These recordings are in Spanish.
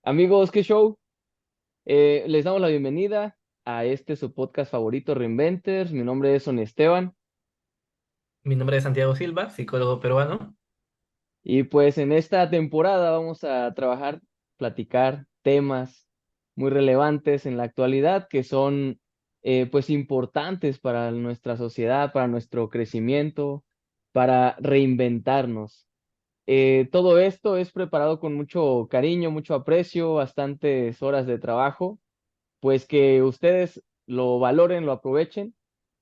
Amigos, ¿qué show? Les damos la bienvenida a este su podcast favorito, Reinventors. Mi nombre es Son Esteban Mi nombre es Santiago Silva, psicólogo peruano. y pues en esta temporada vamos a platicar temas muy relevantes en la actualidad que son pues importantes para nuestra sociedad, para nuestro crecimiento, para reinventarnos. Todo esto es preparado con mucho cariño, mucho aprecio, bastantes horas de trabajo pues que ustedes lo valoren, lo aprovechen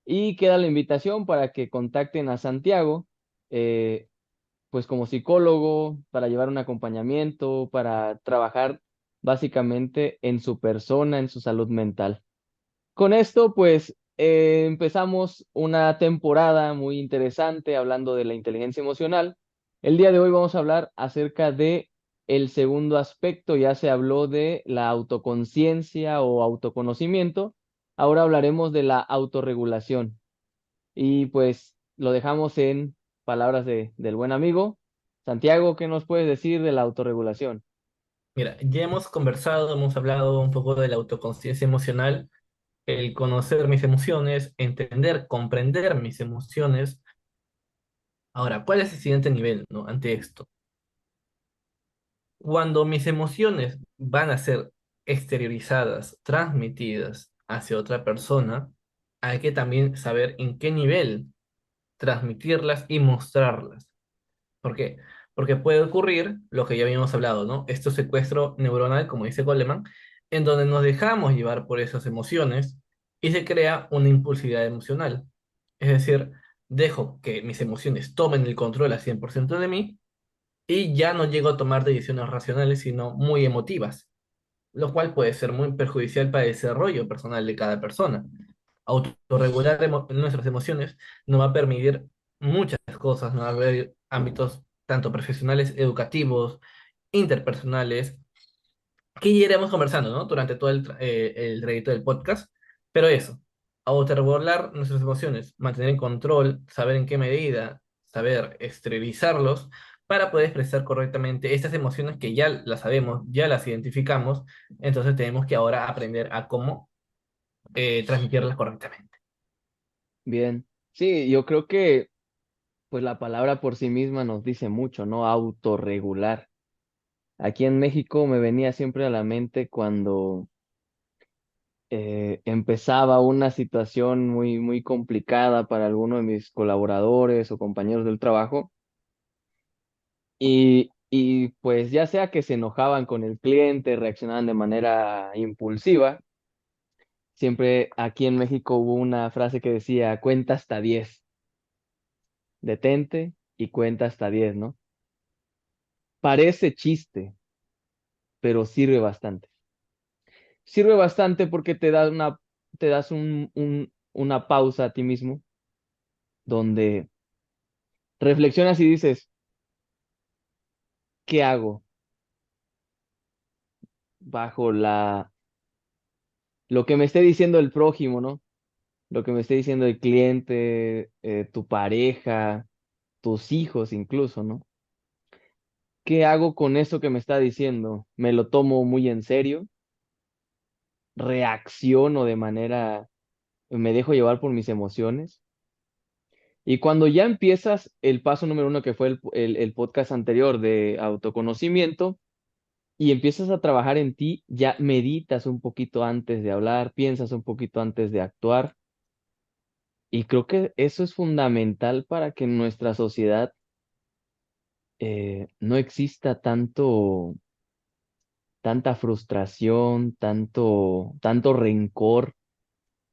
y queda la invitación para que contacten a Santiago, eh, pues como psicólogo, para llevar un acompañamiento, para trabajar básicamente en su persona, en su salud mental. Con esto, pues empezamos una temporada muy interesante hablando de la inteligencia emocional. El día de hoy vamos a hablar acerca de el segundo aspecto. Ya se habló de la autoconciencia o autoconocimiento. Ahora hablaremos de la autorregulación. Y pues lo dejamos en palabras del buen amigo. Santiago, ¿qué nos puedes decir de la autorregulación? Mira, ya hemos conversado, hemos hablado un poco de la autoconsciencia emocional, el conocer mis emociones, entender, comprender mis emociones. Ahora, ¿cuál es el siguiente nivel, no? Ante esto, cuando mis emociones van a ser exteriorizadas, transmitidas hacia otra persona, hay que también saber en qué nivel transmitirlas y mostrarlas. ¿Por qué? Porque puede ocurrir lo que ya habíamos hablado, ¿no? Esto secuestro neuronal, como dice Goleman, en donde nos dejamos llevar por esas emociones y se crea una impulsividad emocional. Es decir, dejo que mis emociones tomen el control al 100% de mí y ya no llego a tomar decisiones racionales, sino muy emotivas, lo cual puede ser muy perjudicial para el desarrollo personal de cada persona. Autorregular nuestras emociones nos va a permitir muchas cosas, nos va a haber ámbitos tanto profesionales, educativos, interpersonales, que ya iremos conversando, ¿no? Durante todo el trayecto del podcast. Pero eso, autorregular nuestras emociones, mantener en control, saber en qué medida, saber exteriorizarlos para poder expresar correctamente estas emociones que ya las sabemos, ya las identificamos, entonces tenemos que ahora aprender a cómo transmitirlas correctamente. Bien, sí, yo creo que pues la palabra por sí misma nos dice mucho, ¿no? Autorregular. Aquí en México me venía siempre a la mente cuando empezaba una situación muy complicada para alguno de mis colaboradores o compañeros del trabajo y pues ya sea que se enojaban con el cliente, reaccionaban de manera impulsiva, siempre aquí en México hubo una frase que decía, cuenta hasta 10, detente y cuenta hasta 10, ¿no? Parece chiste, pero sirve bastante. Sirve bastante porque te das una pausa a ti mismo donde reflexionas y dices, ¿qué hago bajo lo que me esté diciendo el prójimo, ¿no? Lo que me esté diciendo el cliente, tu pareja, tus hijos incluso, ¿no? ¿Qué hago con eso que me está diciendo? ¿Me lo tomo muy en serio? ¿Reacciono de manera, me dejo llevar por mis emociones? Y cuando ya empiezas el paso número uno, que fue el podcast anterior de autoconocimiento, y empiezas a trabajar en ti, ya meditas un poquito antes de hablar, piensas un poquito antes de actuar, y creo que eso es fundamental para que en nuestra sociedad no exista tanta frustración, tanto rencor,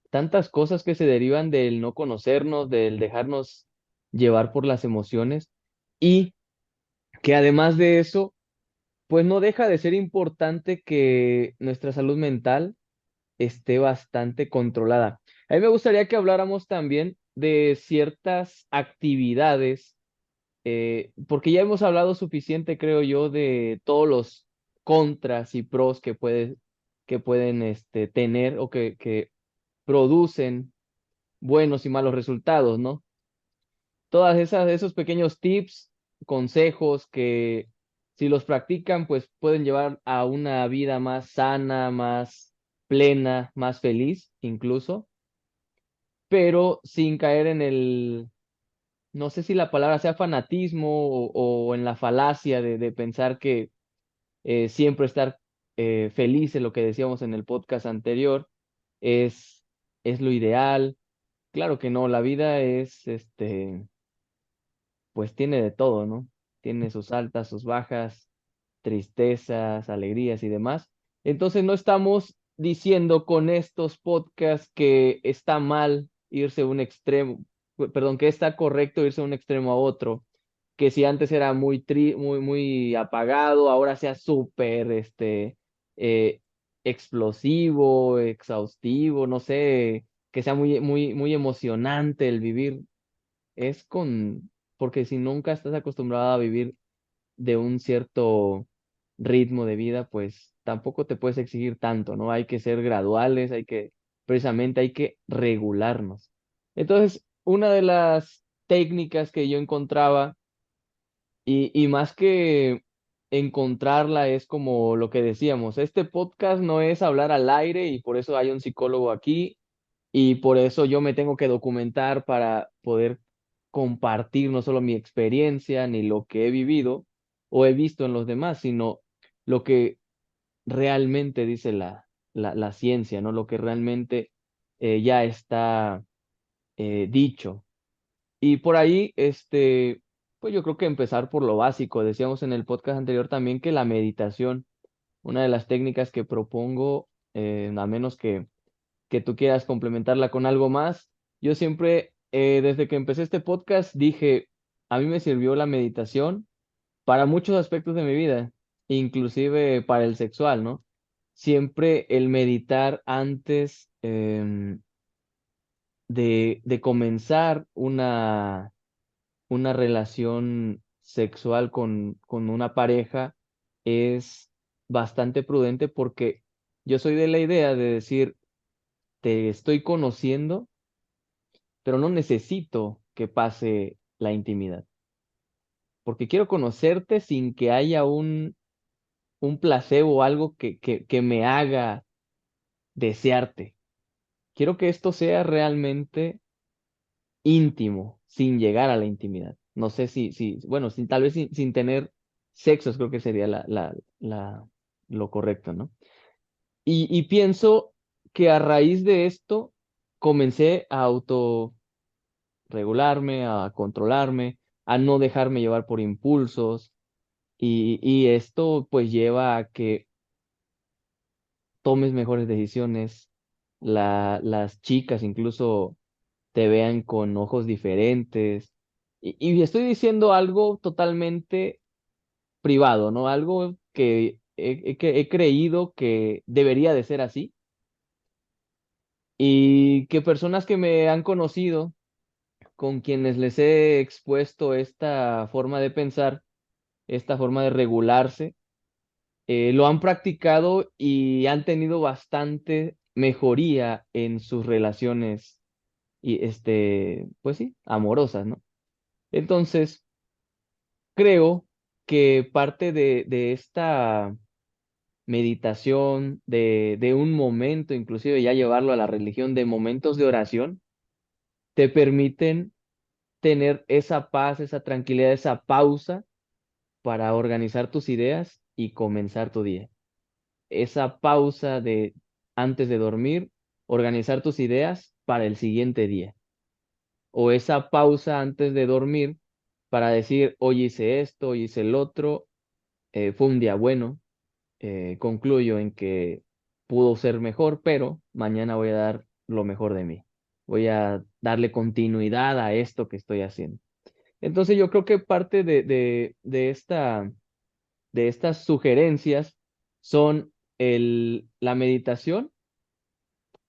tantas cosas que se derivan del no conocernos, del dejarnos llevar por las emociones, y que además de eso, pues no deja de ser importante que nuestra salud mental esté bastante controlada. A mí me gustaría que habláramos también de ciertas actividades, porque ya hemos hablado suficiente, creo yo, de todos los contras y pros que pueden tener o que producen buenos y malos resultados, ¿no? Esos pequeños tips, consejos que si los practican, pues pueden llevar a una vida más sana, más plena, más feliz incluso, pero sin caer en el, no sé si la palabra sea fanatismo o en la falacia de pensar que siempre estar feliz en lo que decíamos en el podcast anterior es, es lo ideal. Claro que no, la vida es, pues tiene de todo, ¿no? Tiene sus altas, sus bajas, tristezas, alegrías y demás. Entonces no estamos diciendo con estos podcasts que está mal irse a un extremo, perdón, que está correcto irse de un extremo a otro, que si antes era muy apagado, ahora sea súper, eh, explosivo, exhaustivo, no sé, que sea muy emocionante el vivir. Es con, porque si nunca estás acostumbrado a vivir de un cierto ritmo de vida, pues tampoco te puedes exigir tanto, ¿no? Hay que ser graduales, precisamente hay que regularnos. Entonces, una de las técnicas que yo encontraba, y más que encontrarla, es como lo que decíamos, este podcast no es hablar al aire y por eso hay un psicólogo aquí y por eso yo me tengo que documentar para poder compartir no solo mi experiencia ni lo que he vivido o he visto en los demás, sino lo que realmente dice la ciencia, ¿no? Lo que realmente ya está dicho. Y por ahí, pues yo creo que empezar por lo básico. Decíamos en el podcast anterior también que la meditación, una de las técnicas que propongo, a menos que tú quieras complementarla con algo más. Yo siempre, desde que empecé este podcast, dije, a mí me sirvió la meditación para muchos aspectos de mi vida, inclusive para el sexual, ¿no? Siempre el meditar antes de comenzar una relación sexual con una pareja es bastante prudente porque yo soy de la idea de decir, te estoy conociendo pero no necesito que pase la intimidad, porque quiero conocerte sin que haya un placebo o algo que me haga desearte. Quiero que esto sea realmente íntimo, sin llegar a la intimidad. No sé bueno, tal vez sin tener sexos, creo que sería lo correcto, ¿no? Y pienso que a raíz de esto comencé a regularme, a controlarme, a no dejarme llevar por impulsos y esto pues lleva a que tomes mejores decisiones, las chicas incluso te vean con ojos diferentes y estoy diciendo algo totalmente privado, ¿no? Algo que he creído que debería de ser así y que personas que me han conocido, con quienes les he expuesto esta forma de pensar, esta forma de regularse, lo han practicado y han tenido bastante mejoría en sus relaciones y pues sí, amorosas, ¿no? Entonces, creo que parte de esta meditación, de un momento, inclusive ya llevarlo a la religión, de momentos de oración, te permiten tener esa paz, esa tranquilidad, esa pausa para organizar tus ideas y comenzar tu día. Esa pausa de antes de dormir, organizar tus ideas para el siguiente día. O esa pausa antes de dormir para decir, hoy hice esto, hoy hice el otro, fue un día bueno, concluyo en que pudo ser mejor, pero mañana voy a dar lo mejor de mí. Voy a darle continuidad a esto que estoy haciendo. Entonces yo creo que parte de estas sugerencias son la meditación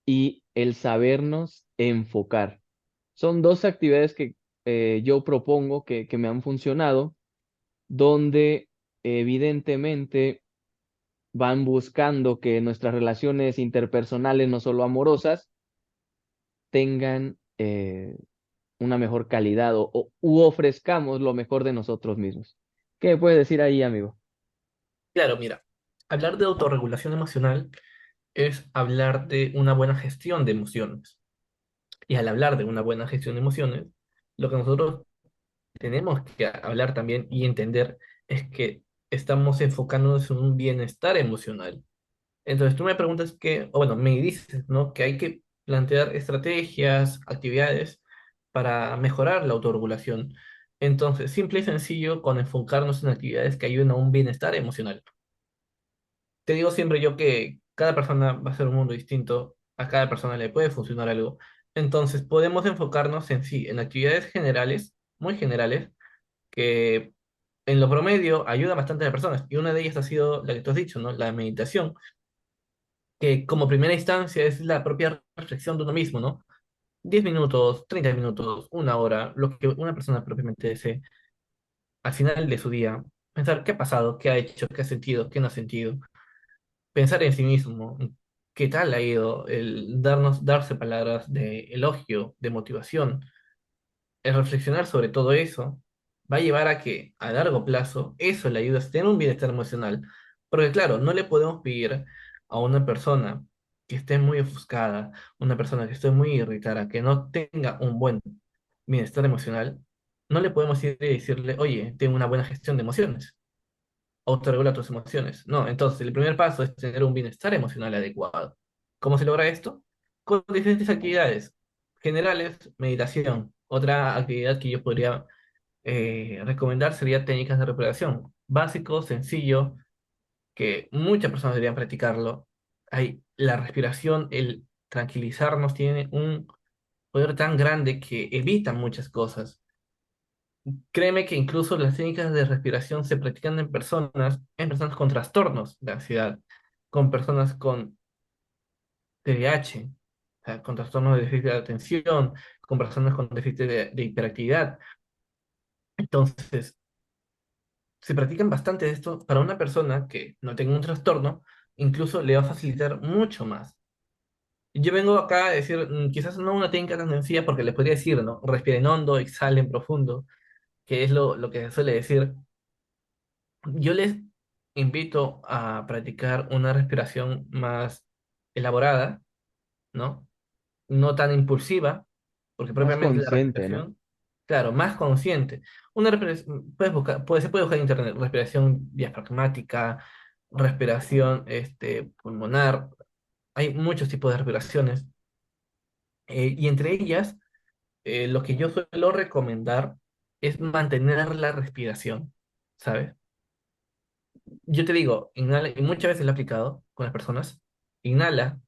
y el sabernos enfocar. Son dos actividades que yo propongo que me han funcionado, donde evidentemente van buscando que nuestras relaciones interpersonales, no solo amorosas, tengan una mejor calidad u ofrezcamos lo mejor de nosotros mismos. ¿Qué me puedes decir ahí, amigo? Claro, mira, hablar de autorregulación emocional es hablar de una buena gestión de emociones. Y al hablar de una buena gestión de emociones, lo que nosotros tenemos que hablar también y entender es que estamos enfocándonos en un bienestar emocional. Entonces tú me preguntas que, o bueno, me dices, ¿no? Que hay que plantear estrategias, actividades para mejorar la autorregulación. Entonces, simple y sencillo, con enfocarnos en actividades que ayuden a un bienestar emocional. Te digo siempre yo que cada persona va a ser un mundo distinto, a cada persona le puede funcionar algo. Entonces, podemos enfocarnos en sí, en actividades generales, muy generales, que en lo promedio ayuda bastante a las personas. Y una de ellas ha sido la que tú has dicho, ¿no? La meditación, que como primera instancia es la propia reflexión de uno mismo, ¿no? 10 minutos, 30 minutos, una hora, lo que una persona propiamente desee, al final de su día, pensar qué ha pasado, qué ha hecho, qué ha sentido, qué no ha sentido, pensar en sí mismo, qué tal ha ido, el darse palabras de elogio, de motivación. El reflexionar sobre todo eso va a llevar a que a largo plazo eso le ayude a tener un bienestar emocional. Porque claro, no le podemos pedir a una persona que esté muy ofuscada, una persona que esté muy irritada, que no tenga un buen bienestar emocional, no le podemos ir y decirle, oye, tengo una buena gestión de emociones, autorregula tus emociones. No, entonces el primer paso es tener un bienestar emocional adecuado. ¿Cómo se logra esto? Con diferentes actividades generales, meditación. Otra actividad que yo podría recomendar sería técnicas de respiración. Básico, sencillo, que muchas personas deberían practicarlo. Hay, la respiración, el tranquilizarnos, tiene un poder tan grande que evita muchas cosas. Créeme que incluso las técnicas de respiración se practican en personas con trastornos de ansiedad, con personas con TDAH, o sea, con trastornos de déficit de atención, con personas con déficit de hiperactividad. Entonces, se practican bastante de esto para una persona que no tenga un trastorno, incluso le va a facilitar mucho más. Yo vengo acá a decir, quizás no una técnica tan sencilla porque les podría decir, ¿no? Respiren hondo, exhalen profundo, que es lo que se suele decir. Yo les invito a practicar una respiración más elaborada, ¿no? No tan impulsiva, porque Más propiamente la consciente, ¿no? respiración, claro, más consciente. Una respiración, puedes buscar, se puede buscar en internet, respiración diafragmática, respiración pulmonar, hay muchos tipos de respiraciones, y entre ellas, lo que yo suelo recomendar es mantener la respiración, ¿sabes? Yo te digo, inhala, y muchas veces lo he aplicado con las personas, inhala,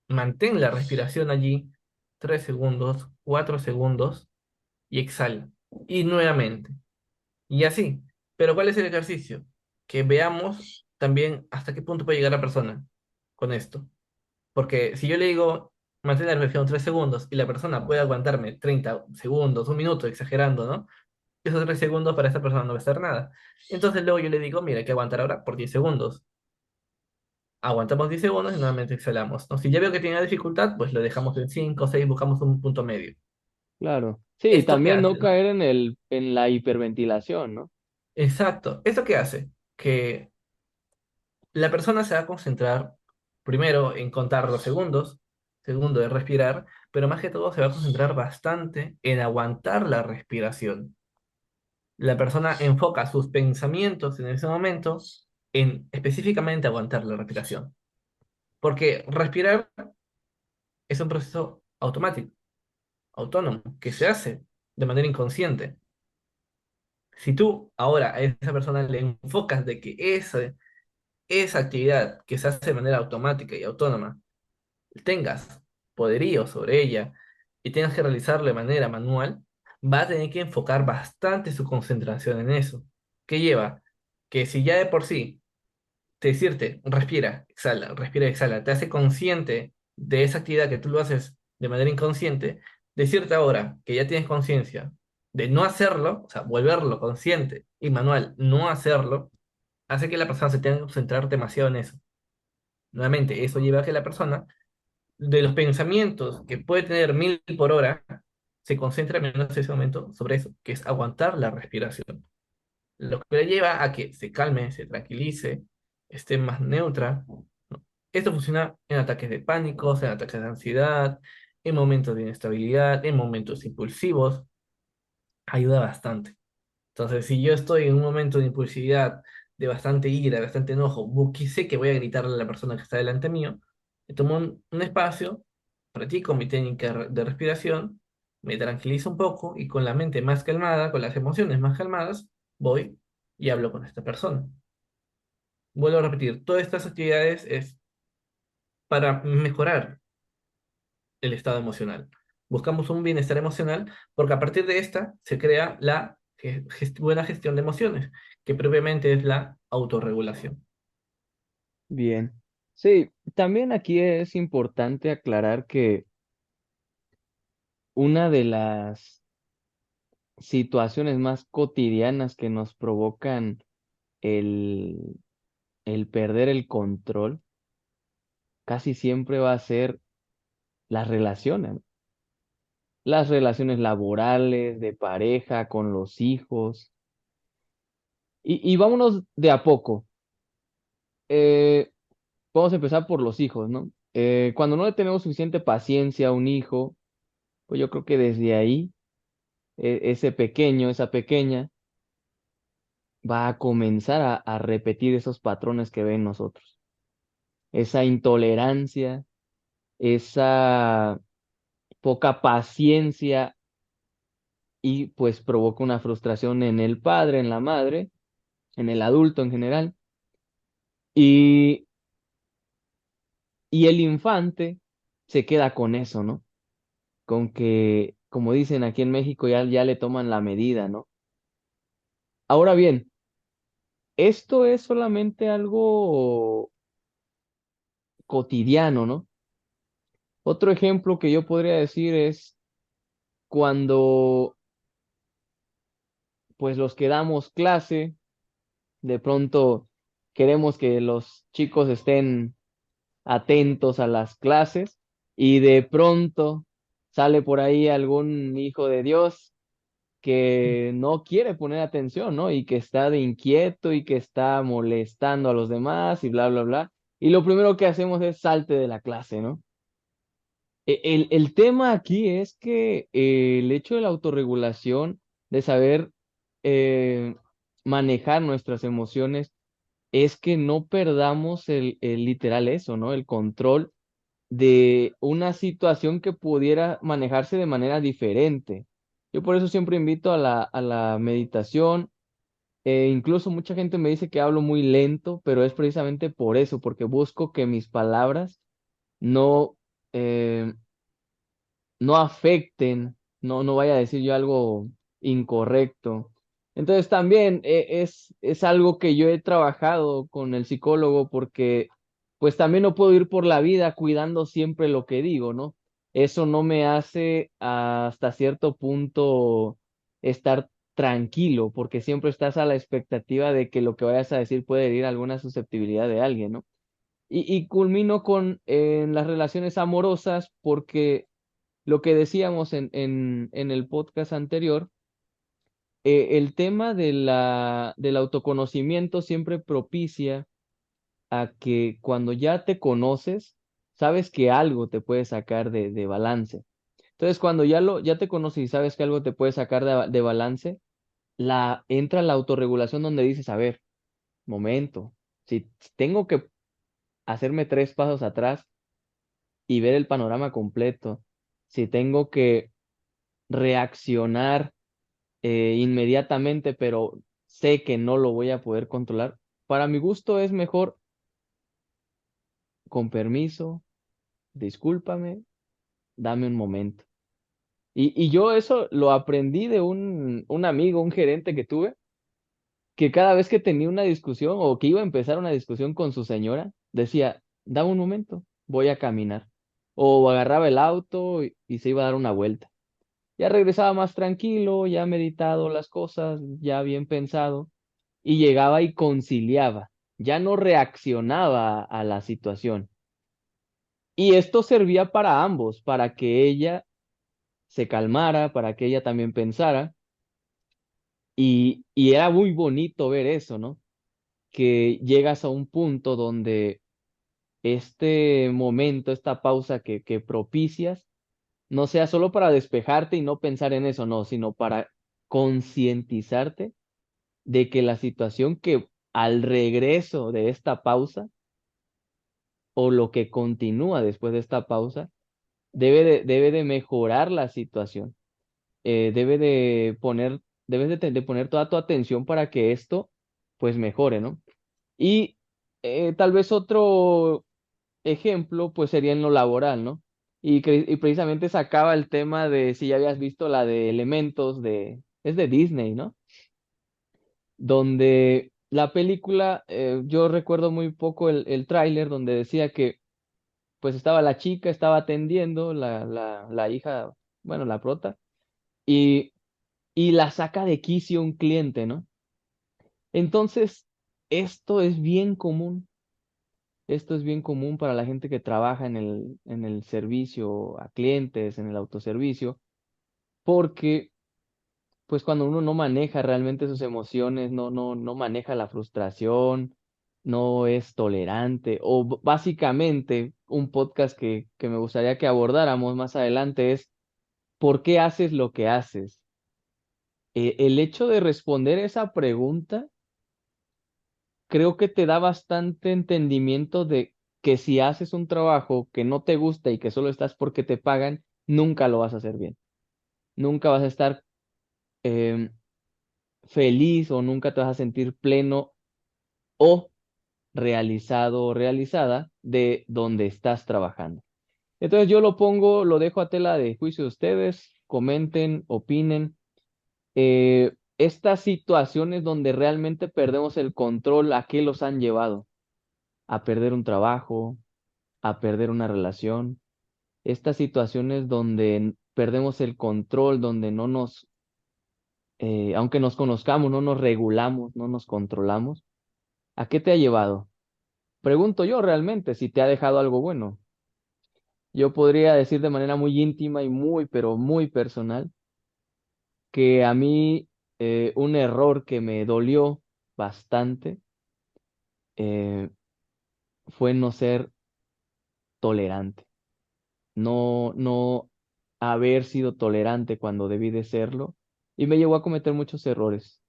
mantén la respiración allí 3 segundos, 4 segundos y exhala. Y nuevamente. Y así. Pero ¿cuál es el ejercicio? Que veamos también hasta qué punto puede llegar la persona con esto. Porque si yo le digo, mantén la respiración 3 segundos y la persona puede aguantarme 30 segundos, un minuto, exagerando, ¿no? Esos 3 segundos para esa persona no va a ser nada. Entonces luego yo le digo, mira, hay que aguantar ahora por 10 segundos. Aguantamos 10 segundos y nuevamente exhalamos, ¿no? Si ya veo que tiene dificultad, pues lo dejamos en 5 o 6, buscamos un punto medio. Claro. Sí, ¿Esto qué también no hace? caer en la hiperventilación, ¿no? Exacto. ¿Esto qué hace? Que la persona se va a concentrar primero en contar los segundos, segundo en respirar, pero más que todo se va a concentrar bastante en aguantar la respiración. La persona enfoca sus pensamientos en ese momento en específicamente aguantar la respiración. Porque respirar es un proceso automático, autónomo, que se hace de manera inconsciente. Si tú ahora a esa persona le enfocas de que esa actividad que se hace de manera automática y autónoma, tengas poderío sobre ella y tengas que realizarlo de manera manual, va a tener que enfocar bastante su concentración en eso. ¿Qué lleva? Que si ya de por sí decirte, respira, exhala, te hace consciente de esa actividad que tú lo haces de manera inconsciente, decirte ahora que ya tienes conciencia de no hacerlo, o sea, volverlo consciente y manual, no hacerlo, hace que la persona se tenga que concentrar demasiado en eso. Nuevamente, eso lleva a que la persona, de los pensamientos que puede tener 1000 por hora, se concentre menos en ese momento sobre eso, que es aguantar la respiración. lo que le lleva a que se calme, se tranquilice, esté más neutra, ¿no? Esto funciona en ataques de pánico, en ataques de ansiedad, en momentos de inestabilidad, en momentos impulsivos, ayuda bastante. Entonces, si yo estoy en un momento de impulsividad, de bastante ira, de bastante enojo, que sé que voy a gritarle a la persona que está delante mío, me tomo un espacio, practico mi técnica de respiración, me tranquilizo un poco y con la mente más calmada, con las emociones más calmadas, voy y hablo con esta persona. Vuelvo a repetir, todas estas actividades es para mejorar el estado emocional. Buscamos un bienestar emocional porque a partir de esta se crea la buena gestión de emociones, que previamente es la autorregulación. Bien. Sí, también aquí es importante aclarar que una de las situaciones más cotidianas que nos provocan el, el perder el control casi siempre va a ser las relaciones laborales, de pareja, con los hijos. Y vámonos de a poco. Eh, Vamos a empezar por los hijos, ¿no? Cuando no le tenemos suficiente paciencia a un hijo, pues yo creo que desde ahí, ese pequeño, esa pequeña, va a comenzar a repetir esos patrones que ven nosotros. Esa intolerancia, esa poca paciencia y pues provoca una frustración en el padre, en la madre, en el adulto en general. Y, y el infante se queda con eso, ¿no? Con que, como dicen aquí en México, ya le toman la medida, ¿no? Ahora bien, esto es solamente algo cotidiano, ¿no? Otro ejemplo que yo podría decir es cuando pues los que damos clase, de pronto queremos que los chicos estén atentos a las clases y de pronto sale por ahí algún hijo de Dios que no quiere poner atención, ¿no? Y que está de inquieto y que está molestando a los demás y bla, bla, bla. Y lo primero que hacemos es salte de la clase, ¿no? El tema aquí es que el hecho de la autorregulación, de saber eh, manejar nuestras emociones, es que no perdamos el literal eso, ¿no? El control de una situación que pudiera manejarse de manera diferente. Yo por eso siempre invito a la meditación. Incluso mucha gente me dice que hablo muy lento, pero es precisamente por eso, porque busco que mis palabras no, eh, no afecten, no vaya a decir yo algo incorrecto. Entonces también es algo que yo he trabajado con el psicólogo porque pues también no puedo ir por la vida cuidando siempre lo que digo, ¿no? Eso no me hace hasta cierto punto estar tranquilo porque siempre estás a la expectativa de que lo que vayas a decir puede herir alguna susceptibilidad de alguien, ¿no? Y culmino con en las relaciones amorosas porque lo que decíamos en el podcast anterior, el tema de del autoconocimiento siempre propicia a que cuando ya te conoces, sabes que algo te puede sacar de balance. Entonces, cuando ya te conoces y sabes que algo te puede sacar de balance, entra la autorregulación donde dices, a ver, momento, si tengo que hacerme 3 pasos atrás y ver el panorama completo, si tengo que reaccionar inmediatamente, pero sé que no lo voy a poder controlar. Para mi gusto es mejor, con permiso, discúlpame, dame un momento. Y yo eso lo aprendí de un amigo, un gerente que tuve, que cada vez que tenía una discusión o que iba a empezar una discusión con su señora, decía, dame un momento, voy a caminar. O agarraba el auto y se iba a dar una vuelta. Ya regresaba más tranquilo, ya meditado las cosas, ya bien pensado. Y llegaba y conciliaba, ya no reaccionaba a la situación. Y esto servía para ambos, para que ella se calmara, para que ella también pensara Y era muy bonito ver eso, ¿no? Que llegas a un punto donde este momento, esta pausa que propicias, no sea solo para despejarte y no pensar en eso, no, sino para concientizarte de que la situación que al regreso de esta pausa o lo que continúa después de esta pausa debe de mejorar la situación, debe de poner, debes de poner toda tu atención para que esto pues mejore, ¿no? Y tal vez otro ejemplo pues sería en lo laboral, ¿no? Y precisamente sacaba el tema de si ya habías visto la de Elementos es de Disney, ¿no? Donde la película, yo recuerdo muy poco el tráiler donde decía que pues estaba la chica, estaba atendiendo la hija, bueno, la prota, y, y la saca de quicio un cliente, ¿no? Entonces, esto es bien común, esto es bien común para la gente que trabaja en el servicio a clientes, en el autoservicio, porque pues cuando uno no maneja realmente sus emociones, no maneja la frustración, no es tolerante, o básicamente un podcast que me gustaría que abordáramos más adelante es ¿por qué haces lo que haces? El hecho de responder esa pregunta creo que te da bastante entendimiento de que si haces un trabajo que no te gusta y que solo estás porque te pagan, nunca lo vas a hacer bien. Nunca vas a estar em, feliz o nunca te vas a sentir pleno o realizado o realizada de donde estás trabajando. Entonces yo lo pongo, lo dejo a tela de juicio de ustedes, comenten, opinen. Estas situaciones donde realmente perdemos el control, ¿a qué los han llevado? A perder un trabajo, a perder una relación. Estas situaciones donde perdemos el control, donde no nos, aunque nos conozcamos, no nos regulamos, no nos controlamos. ¿A qué te ha llevado? Pregunto yo realmente si te ha dejado algo bueno. Yo podría decir de manera muy íntima y muy, pero muy personal, que a mí un error que me dolió bastante fue no ser tolerante, no haber sido tolerante cuando debí de serlo y me llevó a cometer muchos errores.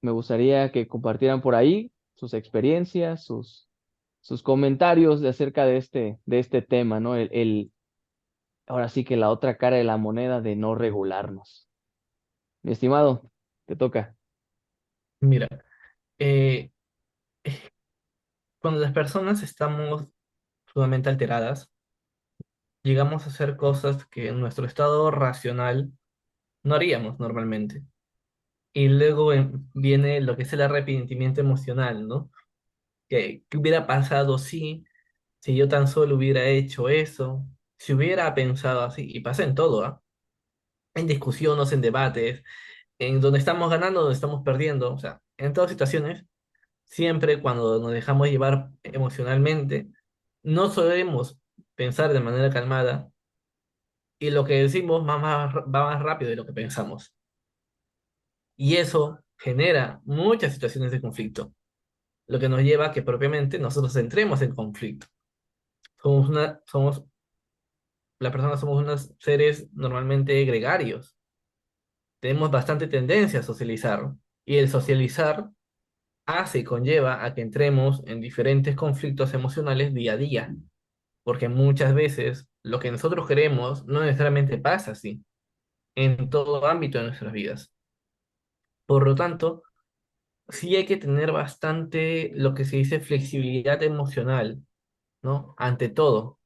Me gustaría que compartieran por ahí sus experiencias, sus comentarios de acerca de este tema, ¿no? Ahora sí que la otra cara de la moneda de no regularnos. Mi estimado, te toca. Mira, eh, cuando las personas estamos sumamente alteradas, llegamos a hacer cosas que en nuestro estado racional no haríamos normalmente. Y luego viene lo que es el arrepentimiento emocional, ¿no? ¿Qué hubiera pasado si yo tan solo hubiera hecho eso? Si hubiera pensado así, y pasa en todo, ¿ah? En discusiones, en debates, en donde estamos ganando, donde estamos perdiendo, o sea, en todas situaciones, siempre cuando nos dejamos llevar emocionalmente, no solemos pensar de manera calmada y lo que decimos va más rápido de lo que pensamos. Y eso genera muchas situaciones de conflicto, lo que nos lleva a que propiamente nosotros entremos en conflicto. Somos, las personas somos unos seres normalmente gregarios. Tenemos bastante tendencia a socializar. Y el socializar hace y conlleva a que entremos en diferentes conflictos emocionales día a día. Porque muchas veces lo que nosotros queremos no necesariamente pasa así en todo ámbito de nuestras vidas. Por lo tanto, sí hay que tener bastante lo que se dice flexibilidad emocional, ¿no? Ante todo,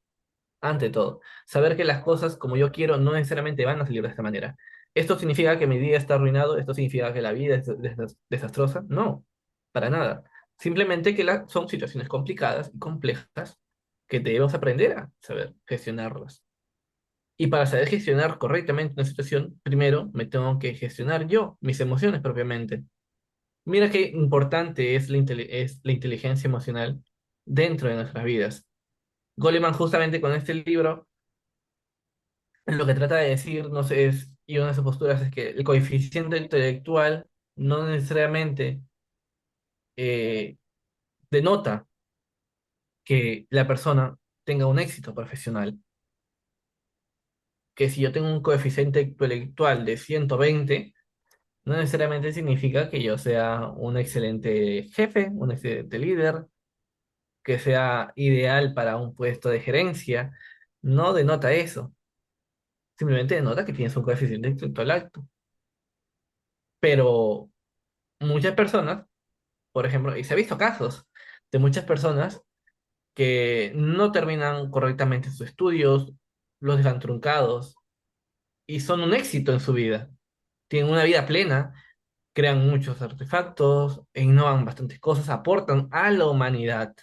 saber que las cosas como yo quiero no necesariamente van a salir de esta manera. ¿Esto significa que mi día está arruinado? ¿Esto significa que la vida es desastrosa? No, para nada. Simplemente que son situaciones complicadas y complejas que debemos aprender a saber gestionarlas. Y para saber gestionar correctamente una situación, primero me tengo que gestionar yo, mis emociones propiamente. Mira qué importante es es la inteligencia emocional dentro de nuestras vidas. Goleman justamente con este libro lo que trata de decir, no sé, y una de sus posturas es que el coeficiente intelectual no necesariamente eh, denota que la persona tenga un éxito profesional. Que si yo tengo un coeficiente intelectual de 120 no necesariamente significa que yo sea un excelente jefe, un excelente líder, que sea ideal para un puesto de gerencia. No denota eso. Simplemente denota que tienes un coeficiente intelectual alto. Pero muchas personas, por ejemplo, y se ha visto casos de muchas personas que no terminan correctamente sus estudios, los dejan truncados y son un éxito en su vida. Tienen una vida plena, crean muchos artefactos, e innovan bastantes cosas, aportan a la humanidad,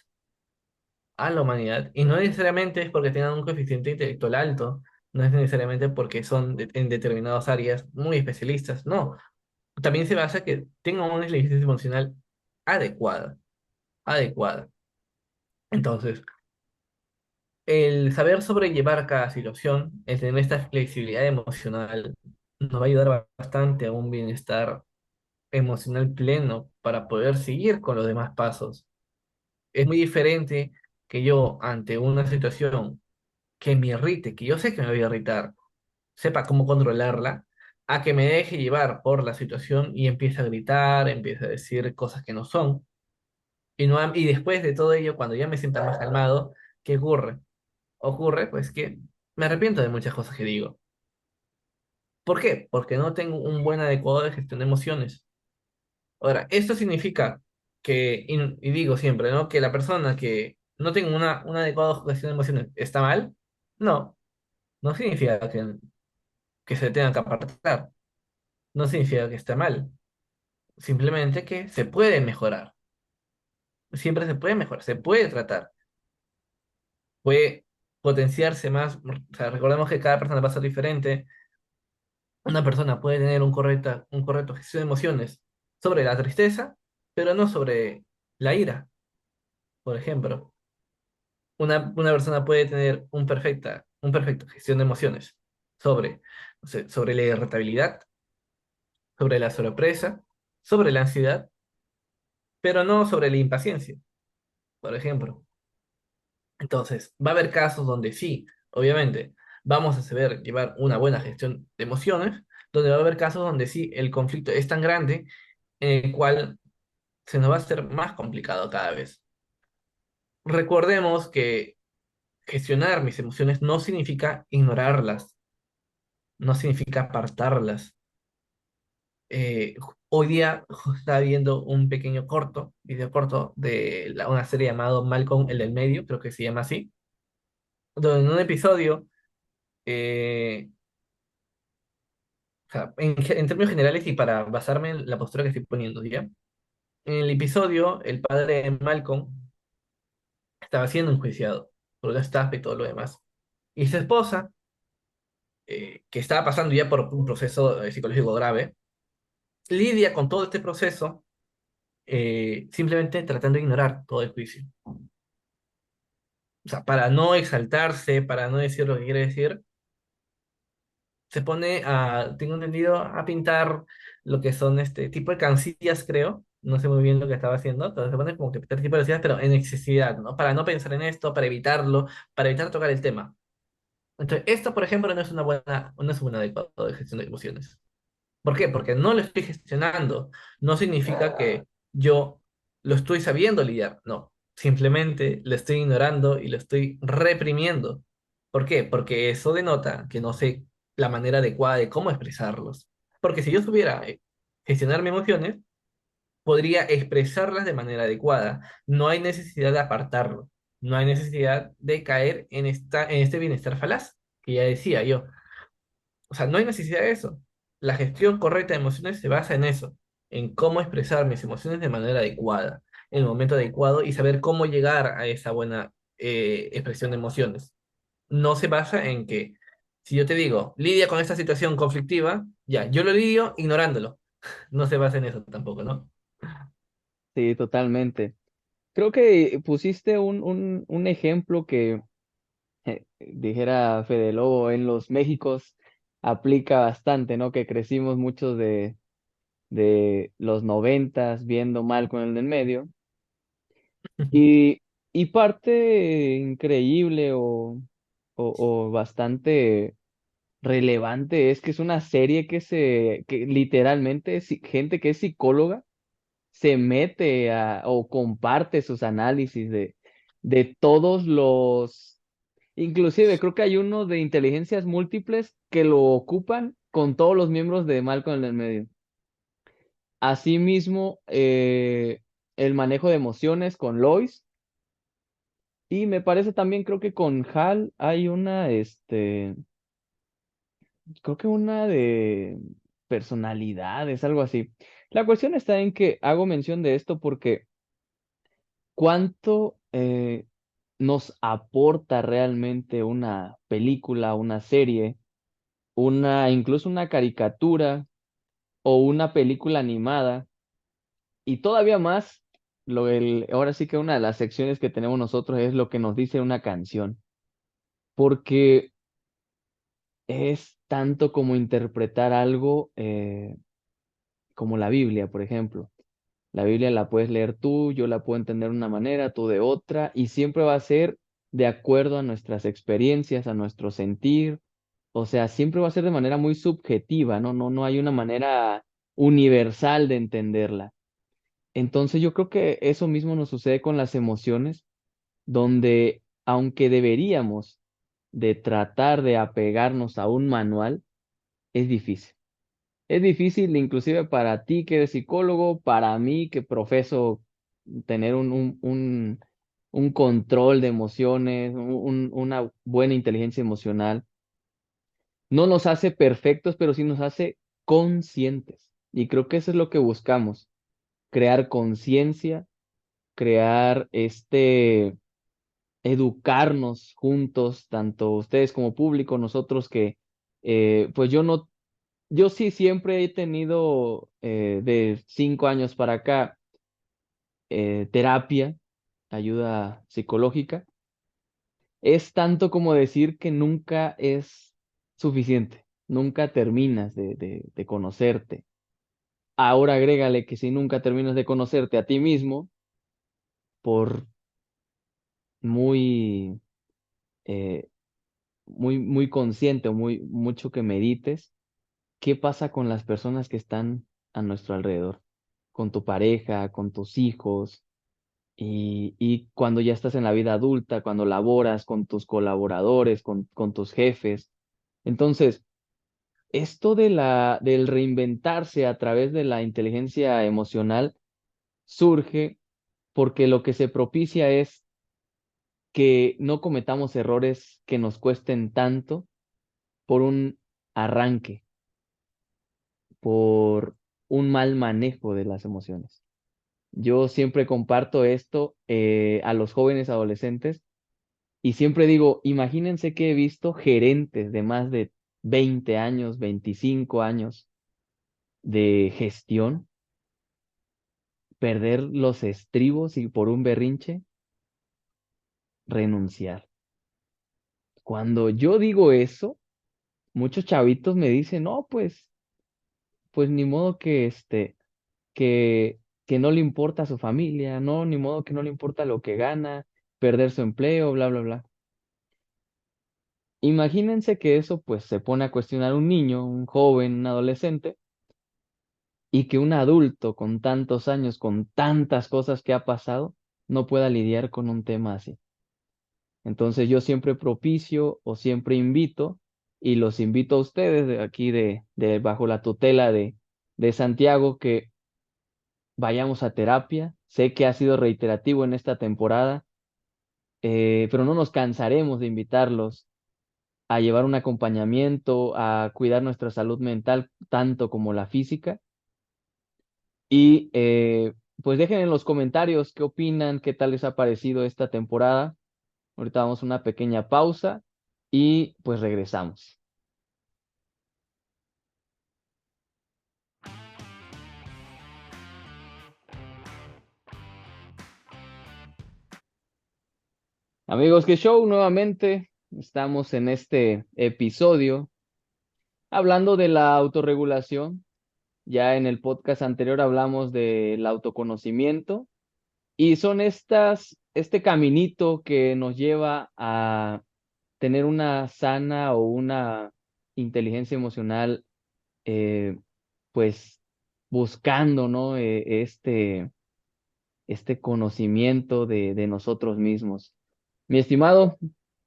y no necesariamente es porque tengan un coeficiente intelectual alto, no es necesariamente porque son en determinadas áreas muy especialistas, no. También se basa que tengan una inteligencia emocional adecuada, adecuada. Entonces, el saber sobrellevar cada situación, el tener esta flexibilidad emocional, nos va a ayudar bastante a un bienestar emocional pleno para poder seguir con los demás pasos. Es muy diferente que yo ante una situación que me irrite, que yo sé que me voy a irritar, sepa cómo controlarla, a que me deje llevar por la situación y empiece a gritar, empiece a decir cosas que no son. Y después de todo ello, cuando ya me sienta más calmado, ¿qué ocurre? Ocurre pues que me arrepiento de muchas cosas que digo. ¿Por qué? Porque no tengo un buen adecuado de gestión de emociones. Ahora, esto significa que, y digo siempre, ¿no? Que la persona que no tenga una adecuada gestión de emociones está mal. No, no significa que se tenga que apartar. No significa que esté mal. Simplemente que se puede mejorar. Siempre se puede mejorar, se puede tratar. Puede potenciarse más. O sea, recordemos que cada persona va a ser diferente. Una persona puede tener un correcto gestión de emociones sobre la tristeza, pero no sobre la ira, por ejemplo. Una persona puede tener un perfecto gestión de emociones sobre, no sé, sobre la irritabilidad, sobre la sorpresa, sobre la ansiedad, pero no sobre la impaciencia, por ejemplo. Entonces, va a haber casos donde sí, obviamente, vamos a saber llevar una buena gestión de emociones, donde va a haber casos donde sí, el conflicto es tan grande en el cual se nos va a hacer más complicado cada vez. Recordemos que gestionar mis emociones no significa ignorarlas, no significa apartarlas. Hoy día estaba viendo un pequeño video corto de una serie llamado Malcolm el del medio, creo que se llama así, donde en un episodio, eh, o sea, en términos generales y para basarme en la postura que estoy poniendo, ¿ya? En el episodio, el padre de Malcolm estaba siendo enjuiciado por un estafa y todo lo demás. Y su esposa, que estaba pasando ya por un proceso psicológico grave, lidia con todo este proceso simplemente tratando de ignorar todo el juicio. O sea, para no exaltarse, para no decir lo que quiere decir, se pone a, tengo entendido, a pintar lo que son este tipo de cancillas, creo. No sé muy bien lo que estaba haciendo, pero se pone como que pintar tipo de cancillas, pero en excesividad, ¿no? Para no pensar en esto, para evitarlo, para evitar tocar el tema. Entonces, esto, por ejemplo, no es un adecuado de gestión de emociones. ¿Por qué? Porque no lo estoy gestionando. No significa que yo lo estoy sabiendo lidiar. No, simplemente lo estoy ignorando y lo estoy reprimiendo. ¿Por qué? Porque eso denota que no sé la manera adecuada de cómo expresarlos. Porque si yo supiera gestionar mis emociones, podría expresarlas de manera adecuada. No hay necesidad de apartarlo. No hay necesidad de caer en este bienestar falaz, que ya decía yo. O sea, no hay necesidad de eso. La gestión correcta de emociones se basa en eso, en cómo expresar mis emociones de manera adecuada, en el momento adecuado y saber cómo llegar a esa buena expresión de emociones. No se basa en que, si yo te digo, lidia con esta situación conflictiva, ya, yo lo lidio ignorándolo. No se basa en eso tampoco, ¿no? Sí, totalmente. Creo que pusiste un ejemplo que, dijera Fede Lobo, en los Méxicos aplica bastante, ¿no? Que crecimos muchos de los noventas, viendo Malcolm el del medio. Y, y parte increíble o bastante relevante es que es una serie que literalmente gente que es psicóloga se mete o comparte sus análisis de todos inclusive creo que hay uno de inteligencias múltiples que lo ocupan con todos los miembros de Malcolm en el medio. Asimismo, el manejo de emociones con Lois. Y me parece también, creo que con Hal hay creo que una de personalidades, algo así. La cuestión está en que hago mención de esto porque cuánto nos aporta realmente una película, una serie, incluso una caricatura o una película animada, y todavía más, ahora sí que una de las secciones que tenemos nosotros es lo que nos dice una canción, porque es tanto como interpretar algo como la Biblia, por ejemplo. La Biblia la puedes leer tú, yo la puedo entender de una manera, tú de otra, y siempre va a ser de acuerdo a nuestras experiencias, a nuestro sentir. O sea, siempre va a ser de manera muy subjetiva, ¿no? No hay una manera universal de entenderla. Entonces yo creo que eso mismo nos sucede con las emociones, donde aunque deberíamos de tratar de apegarnos a un manual, es difícil. Es difícil inclusive para ti que eres psicólogo, para mí que profeso tener un control de emociones, una buena inteligencia emocional. No nos hace perfectos, pero sí nos hace conscientes. Y creo que eso es lo que buscamos, crear conciencia, crear educarnos juntos, tanto ustedes como público, nosotros que, pues yo sí siempre he tenido de 5 años para acá terapia, ayuda psicológica. Es tanto como decir que nunca es suficiente, nunca terminas de conocerte. Ahora agrégale que si nunca terminas de conocerte a ti mismo, por muy, eh, muy consciente o mucho que medites, ¿qué pasa con las personas que están a nuestro alrededor? Con tu pareja, con tus hijos, y cuando ya estás en la vida adulta, cuando laboras con tus colaboradores, con tus jefes. Entonces, esto del reinventarse a través de la inteligencia emocional surge porque lo que se propicia es que no cometamos errores que nos cuesten tanto por un arranque, por un mal manejo de las emociones. Yo siempre comparto esto a los jóvenes adolescentes y siempre digo, imagínense que he visto gerentes de más de 20 años, 25 años de gestión perder los estribos y por un berrinche renunciar. Cuando yo digo eso, muchos chavitos me dicen, no, pues ni modo que, que no le importa a su familia, no, ni modo que no le importa lo que gana, perder su empleo, bla, bla, bla. Imagínense que eso pues se pone a cuestionar un niño, un joven, un adolescente, y que un adulto con tantos años, con tantas cosas que ha pasado, no pueda lidiar con un tema así. Entonces yo siempre propicio o siempre invito, y los invito a ustedes de aquí bajo la tutela de Santiago, que vayamos a terapia. Sé que ha sido reiterativo en esta temporada, pero no nos cansaremos de invitarlos a llevar un acompañamiento, a cuidar nuestra salud mental tanto como la física. Y pues dejen en los comentarios qué opinan, qué tal les ha parecido esta temporada. Ahorita vamos a una pequeña pausa y pues regresamos. Amigos, qué show nuevamente. Estamos en este episodio hablando de la autorregulación. Ya en el podcast anterior hablamos del autoconocimiento y son este caminito que nos lleva a tener una sana o una inteligencia emocional, eh, pues buscando, ¿no? Este conocimiento de nosotros mismos. Mi estimado,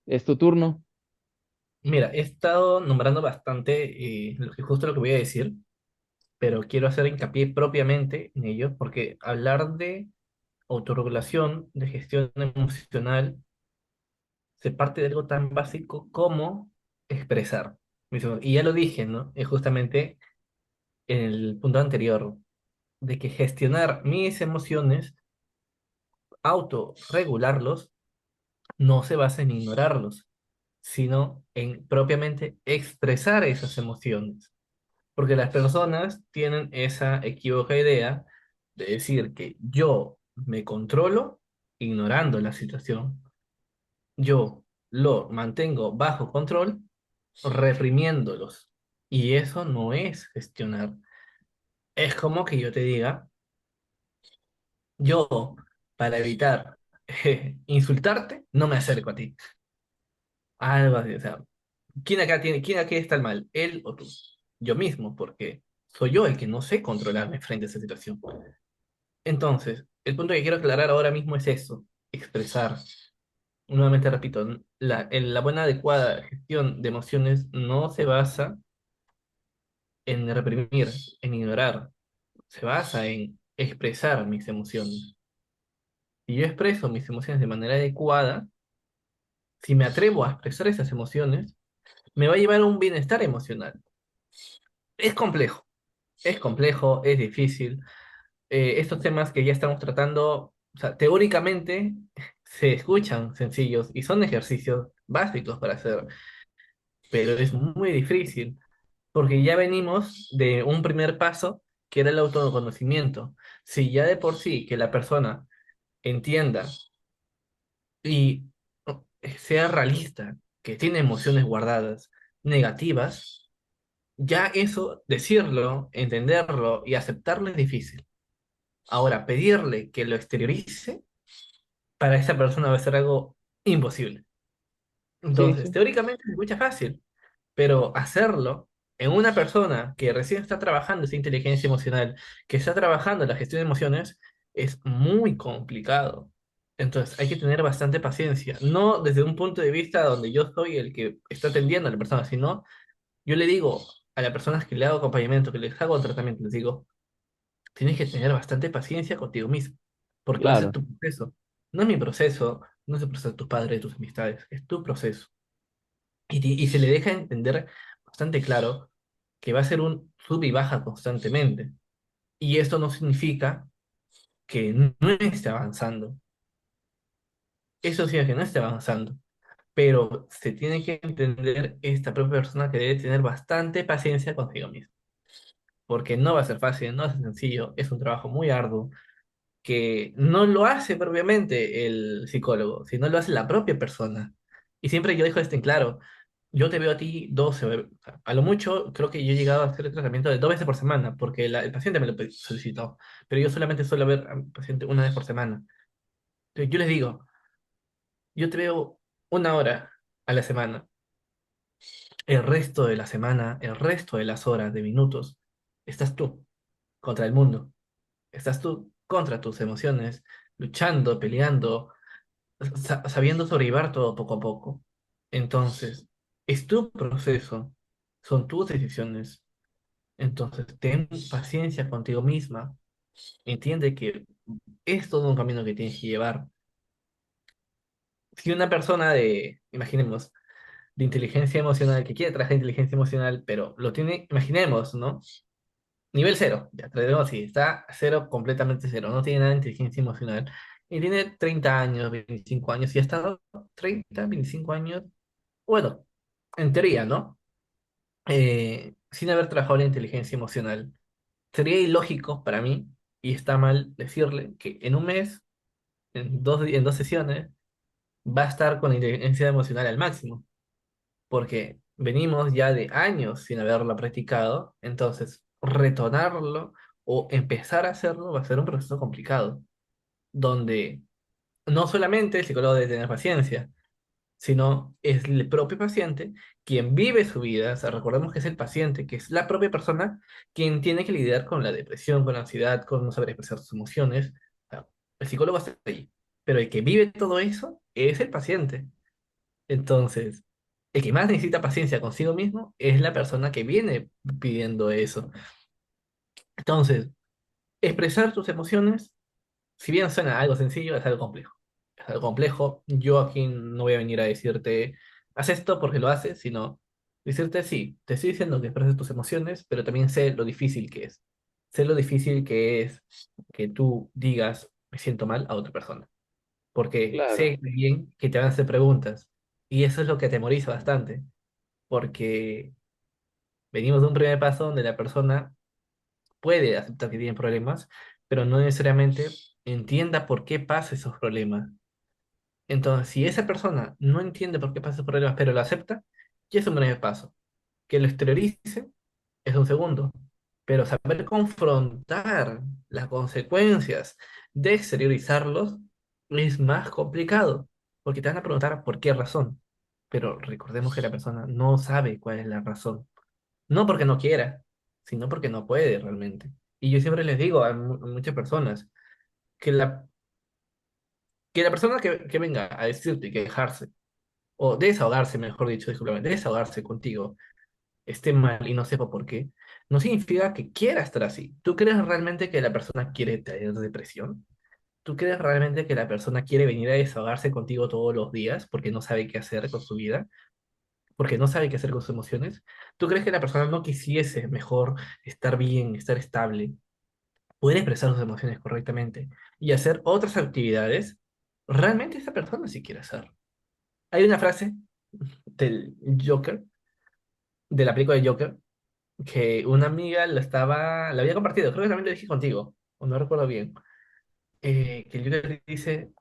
es tu turno. Mira, he estado nombrando bastante justo lo que voy a decir, pero quiero hacer hincapié propiamente en ello, porque hablar de autorregulación, de gestión emocional, se parte de algo tan básico como expresar. Y ya lo dije, ¿no? Justamente en el punto anterior, de que gestionar mis emociones, autorregularlos, no se basa en ignorarlos, sino en propiamente expresar esas emociones. Porque las personas tienen esa equívoca idea de decir que yo me controlo ignorando la situación. Yo lo mantengo bajo control reprimiéndolos. Y eso no es gestionar. Es como que yo te diga, yo para evitar insultarte, no me acerco a ti. Algo así, o sea, quién aquí está el mal? ¿Él o tú? Yo mismo, porque soy yo el que no sé controlarme frente a esa situación. Entonces, el punto que quiero aclarar ahora mismo es eso, expresar. Nuevamente repito, la buena adecuada gestión de emociones no se basa en reprimir, en ignorar, se basa en expresar mis emociones. Si yo expreso mis emociones de manera adecuada, si me atrevo a expresar esas emociones, me va a llevar a un bienestar emocional. Es complejo, es complejo, es difícil. Estos temas que ya estamos tratando, o sea, teóricamente se escuchan sencillos y son ejercicios básicos para hacer, pero es muy difícil porque ya venimos de un primer paso que era el autoconocimiento. Si ya de por sí que la persona entienda y sea realista, que tiene emociones guardadas negativas, ya eso, decirlo, entenderlo y aceptarlo es difícil. Ahora, pedirle que lo exteriorice, para esa persona va a ser algo imposible. Sí, Entonces, sí, teóricamente es mucho fácil, pero hacerlo en una persona que recién está trabajando esa inteligencia emocional, que está trabajando la gestión de emociones, es muy complicado. Entonces hay que tener bastante paciencia, no desde un punto de vista donde yo soy el que está atendiendo a la persona, sino yo le digo a las personas que le hago acompañamiento, que les hago tratamiento, les digo, tienes que tener bastante paciencia contigo mismo, porque va a ser claro. tu proceso. No es mi proceso, no es el proceso de tus padres, de tus amistades, es tu proceso. Y se le deja entender bastante claro que va a ser un sub y baja constantemente. Y esto no significa que no esté avanzando. Eso significa que no esté avanzando. Pero se tiene que entender esta propia persona que debe tener bastante paciencia consigo mismo. Porque no va a ser fácil, no es sencillo, es un trabajo muy arduo que no lo hace propiamente el psicólogo, sino lo hace la propia persona. Y siempre yo dejo esto en claro. Yo te veo a ti a lo mucho, creo que yo he llegado a hacer el tratamiento de 2 veces por semana, porque el paciente me lo solicitó, pero yo solamente suelo ver al paciente una vez por semana. Entonces, yo les digo, yo te veo 1 hora a la semana, el resto de la semana, el resto de las horas, de minutos, estás tú contra el mundo, estás tú contra tus emociones, luchando, peleando, sabiendo sobrellevar todo poco a poco. Entonces, es tu proceso, son tus decisiones. Entonces, ten paciencia contigo misma. Entiende que es todo un camino que tienes que llevar. Si una persona imaginemos, de inteligencia emocional, que quiere trabajar inteligencia emocional, pero lo tiene, imaginemos, ¿no? Nivel cero, ya te lo digo así, está cero, completamente cero, no tiene nada de inteligencia emocional. Y tiene 30 años, 25 años, y ha estado 30, 25 años, bueno, en teoría, ¿no? Sin haber trabajado la inteligencia emocional. Sería ilógico para mí, y está mal decirle, que en un mes, en dos sesiones, va a estar con la inteligencia emocional al máximo, porque venimos ya de años sin haberla practicado, entonces retornarlo o empezar a hacerlo va a ser un proceso complicado, donde no solamente el psicólogo debe tener paciencia, sino es el propio paciente quien vive su vida. O sea, recordemos que es el paciente, que es la propia persona quien tiene que lidiar con la depresión, con la ansiedad, con no saber expresar sus emociones. O sea, el psicólogo está ahí, pero el que vive todo eso es el paciente. Entonces, el que más necesita paciencia consigo mismo es la persona que viene pidiendo eso. Entonces, expresar tus emociones, si bien suena algo sencillo, es algo complejo. Es algo complejo. Yo aquí no voy a venir a decirte, haz esto porque lo haces, sino decirte, sí, te estoy diciendo que expreses tus emociones, pero también sé lo difícil que es. Sé lo difícil que es que tú digas, me siento mal a otra persona. Porque Claro, sé bien que te van a hacer preguntas. Y eso es lo que atemoriza bastante. Porque venimos de un primer paso donde la persona puede aceptar que tiene problemas, pero no necesariamente entienda por qué pasa esos problemas. Entonces, si esa persona no entiende por qué pasa esos problemas, pero lo acepta, ya es un primer paso. Que lo exteriorice es un segundo. Pero saber confrontar las consecuencias de exteriorizarlos es más complicado, porque te van a preguntar por qué razón. Pero recordemos que la persona no sabe cuál es la razón. No porque no quiera, sino porque no puede realmente. Y yo siempre les digo a muchas personas que la persona que venga a decirte y quejarse, o desahogarse, mejor dicho, discúlpame, desahogarse contigo, esté mal y no sepa por qué, no significa que quiera estar así. ¿Tú crees realmente que la persona quiere tener depresión? ¿Tú crees realmente que la persona quiere venir a desahogarse contigo todos los días porque no sabe qué hacer con su vida? Porque no sabe qué hacer con sus emociones. ¿Tú crees que la persona no quisiese mejor estar bien, estar estable, poder expresar sus emociones correctamente y hacer otras actividades? Realmente esa persona sí quiere hacer. Hay una frase del Joker, de la película de Joker, que una amiga la había compartido, creo que también lo dije contigo, o no recuerdo bien, que el Joker dice,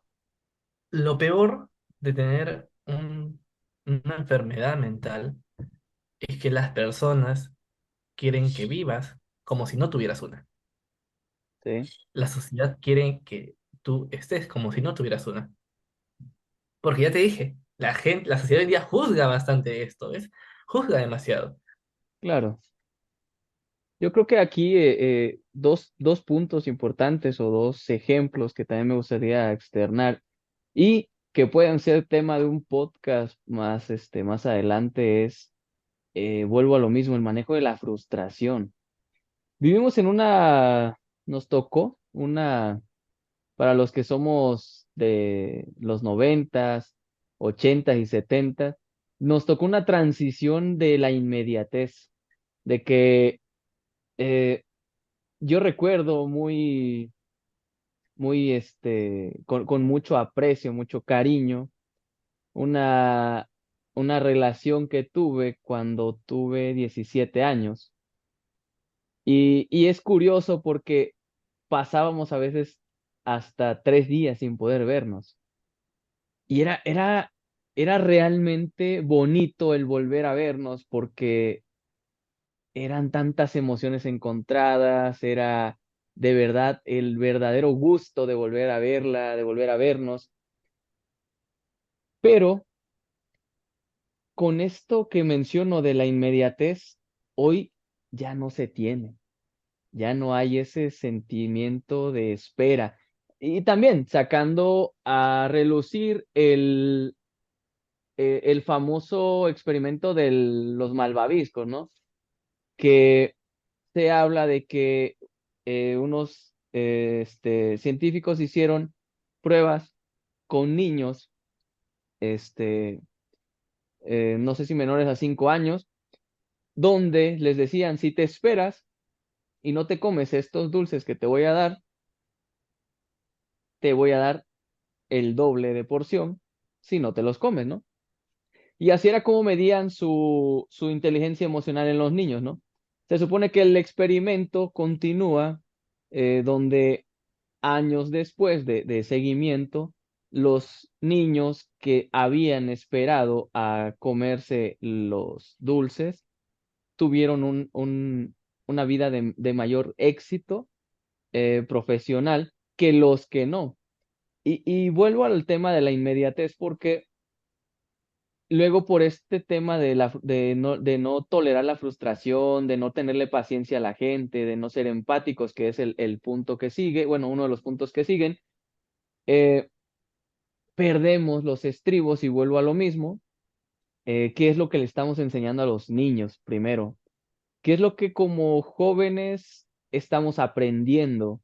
lo peor de tener una enfermedad mental es que las personas quieren que vivas como si no tuvieras una. sí, La sociedad quiere que tú estés como si no tuvieras una. Porque ya te dije, la sociedad hoy en día juzga bastante esto, ¿ves? Juzga demasiado. claro. Yo creo que aquí dos puntos importantes o dos ejemplos que también me gustaría externar y que pueden ser tema de un podcast más, más adelante es, vuelvo a lo mismo, el manejo de la frustración. Vivimos en nos tocó para los que somos de los 90s, 80s y 70s, nos tocó una transición de la inmediatez, de que eh, yo recuerdo con mucho aprecio, mucho cariño, una, una relación que tuve cuando tuve 17 años. Y es curioso porque pasábamos a veces hasta 3 días sin poder vernos. Y era realmente bonito el volver a vernos porque eran tantas emociones encontradas, era de verdad el verdadero gusto de volver a verla, de volver a vernos. Pero con esto que menciono de la inmediatez, hoy ya no se tiene, ya no hay ese sentimiento de espera. Y también sacando a relucir el famoso experimento de los malvaviscos, ¿no? Que se habla de que unos científicos hicieron pruebas con niños, este, no sé si menores a 5 años, donde les decían, si te esperas y no te comes estos dulces que te voy a dar el doble de porción si no te los comes, ¿no? Y así era como medían su inteligencia emocional en los niños, ¿no? Se supone que el experimento continúa donde años después de seguimiento, los niños que habían esperado a comerse los dulces tuvieron una vida de mayor éxito profesional que los que no. Y vuelvo al tema de la inmediatez porque luego por este tema de no tolerar la frustración, de no tenerle paciencia a la gente, de no ser empáticos, que es el punto que sigue, bueno, uno de los puntos que siguen, eh, perdemos los estribos y vuelvo a lo mismo. ¿Qué es lo que le estamos enseñando a los niños primero? ¿Qué es lo que como jóvenes estamos aprendiendo?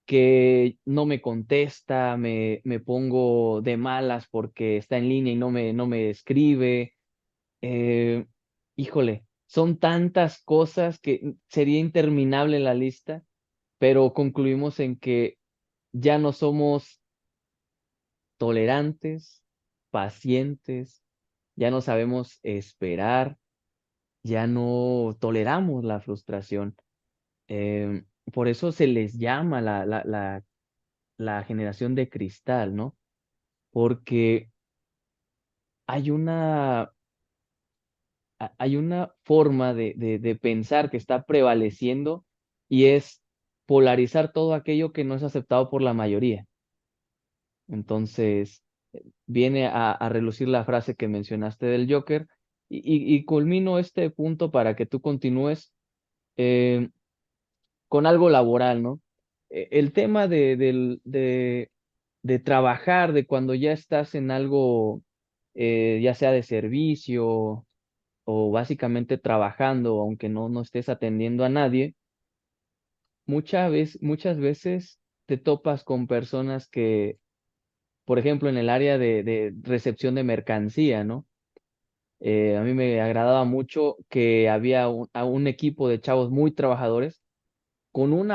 Que no me contesta, me pongo de malas porque está en línea y no me escribe. Eh, híjole, son tantas cosas que sería interminable la lista, pero concluimos en que ya no somos tolerantes, pacientes, ya no sabemos esperar, ya no toleramos la frustración. Por eso se les llama la generación de cristal, ¿no? Porque hay hay una forma de pensar que está prevaleciendo y es polarizar todo aquello que no es aceptado por la mayoría. Entonces, viene a relucir la frase que mencionaste del Joker y culmino este punto para que tú continúes eh, con algo laboral, ¿no? El tema de trabajar, de cuando ya estás en algo, ya sea de servicio o básicamente trabajando, aunque no estés atendiendo a nadie, muchas veces te topas con personas que, por ejemplo, en el área de recepción de mercancía, ¿no? A mí me agradaba mucho que había a un equipo de chavos muy trabajadores con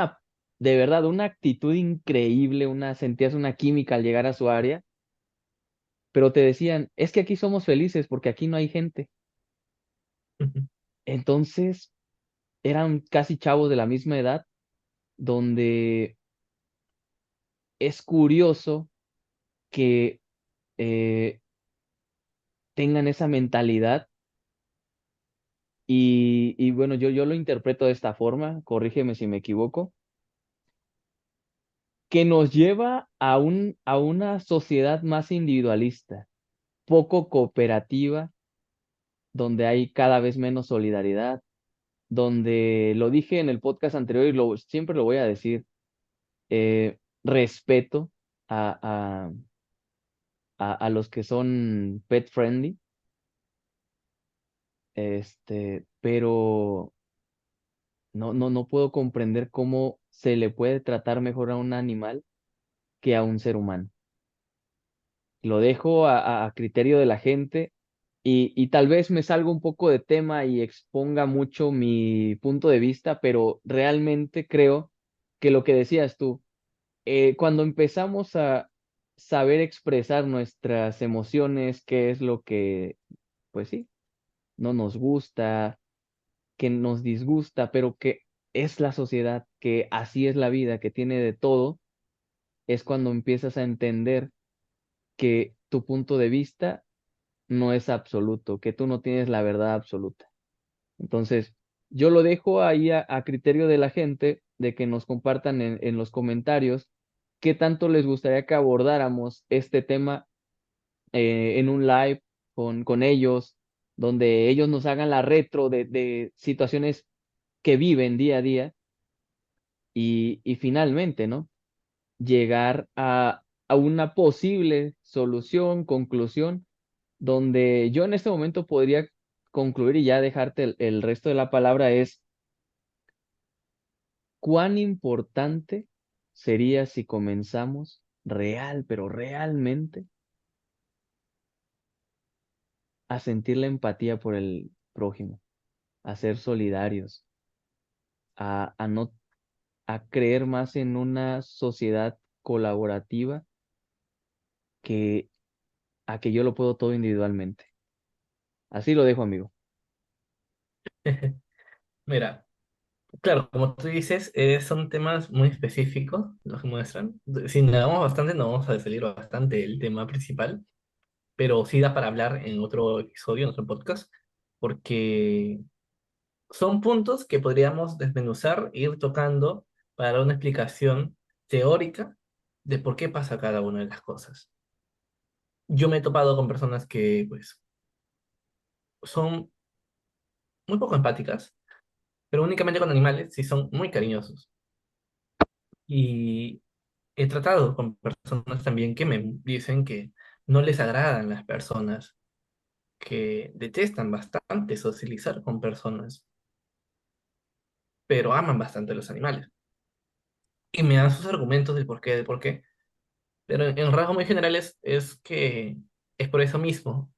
de verdad, una actitud increíble, sentías una química al llegar a su área, pero te decían, es que aquí somos felices porque aquí no hay gente. Entonces, eran casi chavos de la misma edad, donde es curioso que eh, tengan esa mentalidad y bueno, yo lo interpreto de esta forma, corrígeme si me equivoco, que nos lleva a una sociedad más individualista, poco cooperativa, donde hay cada vez menos solidaridad, donde lo dije en el podcast anterior y siempre lo voy a decir, respeto a, a los que son pet friendly, pero no puedo comprender cómo se le puede tratar mejor a un animal que a un ser humano. Lo dejo a criterio de la gente y tal vez me salga un poco de tema y exponga mucho mi punto de vista, pero realmente creo que lo que decías tú, cuando empezamos a saber expresar nuestras emociones, qué es lo que, pues sí, no nos gusta, que nos disgusta, pero que es la sociedad, que así es la vida, que tiene de todo, es cuando empiezas a entender que tu punto de vista no es absoluto, que tú no tienes la verdad absoluta. Entonces, yo lo dejo ahí a criterio de la gente, de que nos compartan en los comentarios qué tanto les gustaría que abordáramos este tema en un live con ellos, donde ellos nos hagan la retro de situaciones que viven día a día y finalmente, ¿no? Llegar a una posible solución, conclusión, donde yo en este momento podría concluir y ya dejarte el resto de la palabra es cuán importante sería si comenzamos pero realmente, a sentir la empatía por el prójimo, a ser solidarios, a no, a creer más en una sociedad colaborativa que a que yo lo puedo todo individualmente. Así lo dejo, amigo. Mira, claro, como tú dices, son temas muy específicos los que muestran. Si indagamos bastante, nos vamos a salir bastante del tema principal, pero sí da para hablar en otro episodio, en otro podcast, porque son puntos que podríamos desmenuzar e ir tocando para dar una explicación teórica de por qué pasa cada una de las cosas. Yo me he topado con personas que, pues, son muy poco empáticas, pero únicamente con animales sí son muy cariñosos. Y he tratado con personas también que me dicen que no les agradan las personas, que detestan bastante socializar con personas, pero aman bastante a los animales. Y me dan sus argumentos del por qué. Pero en rasgos muy generales es que es por eso mismo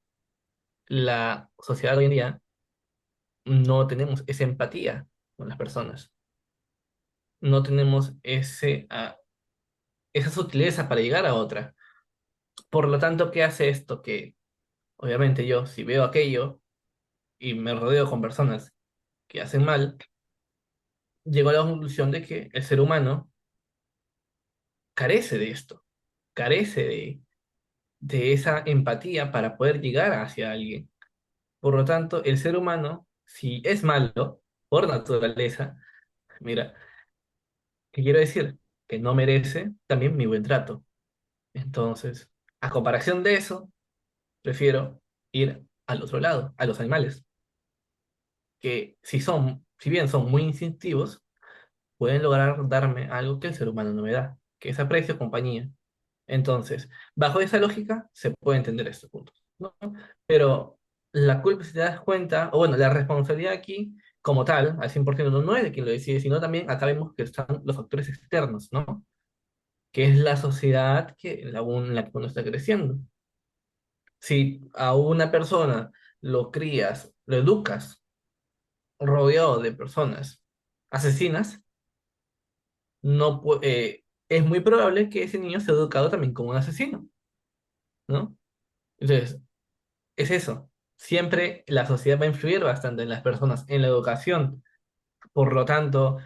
la sociedad hoy en día no tenemos esa empatía con las personas, no tenemos esa sutileza para llegar a otra. Por lo tanto, ¿qué hace esto? Que obviamente yo, si veo aquello y me rodeo con personas que hacen mal, llego a la conclusión de que el ser humano carece de esto, carece de esa empatía para poder llegar hacia alguien. Por lo tanto, el ser humano, si es malo por naturaleza, mira, ¿qué quiero decir? Que no merece también mi buen trato. Entonces, a comparación de eso, prefiero ir al otro lado, a los animales, que si bien son muy instintivos, pueden lograr darme algo que el ser humano no me da, que es aprecio, compañía. Entonces, bajo esa lógica, se puede entender estos puntos, ¿no? Pero la culpa, si te das cuenta, o bueno, la responsabilidad aquí, como tal, al 100% no es de quien lo decide, sino también acá vemos que están los factores externos, ¿no? Que es la sociedad en la que uno está creciendo. Si a una persona lo crías, lo educas, rodeado de personas asesinas, no, es muy probable que ese niño sea educado también como un asesino, ¿no? Entonces, es eso. Siempre la sociedad va a influir bastante en las personas, en la educación. Por lo tanto,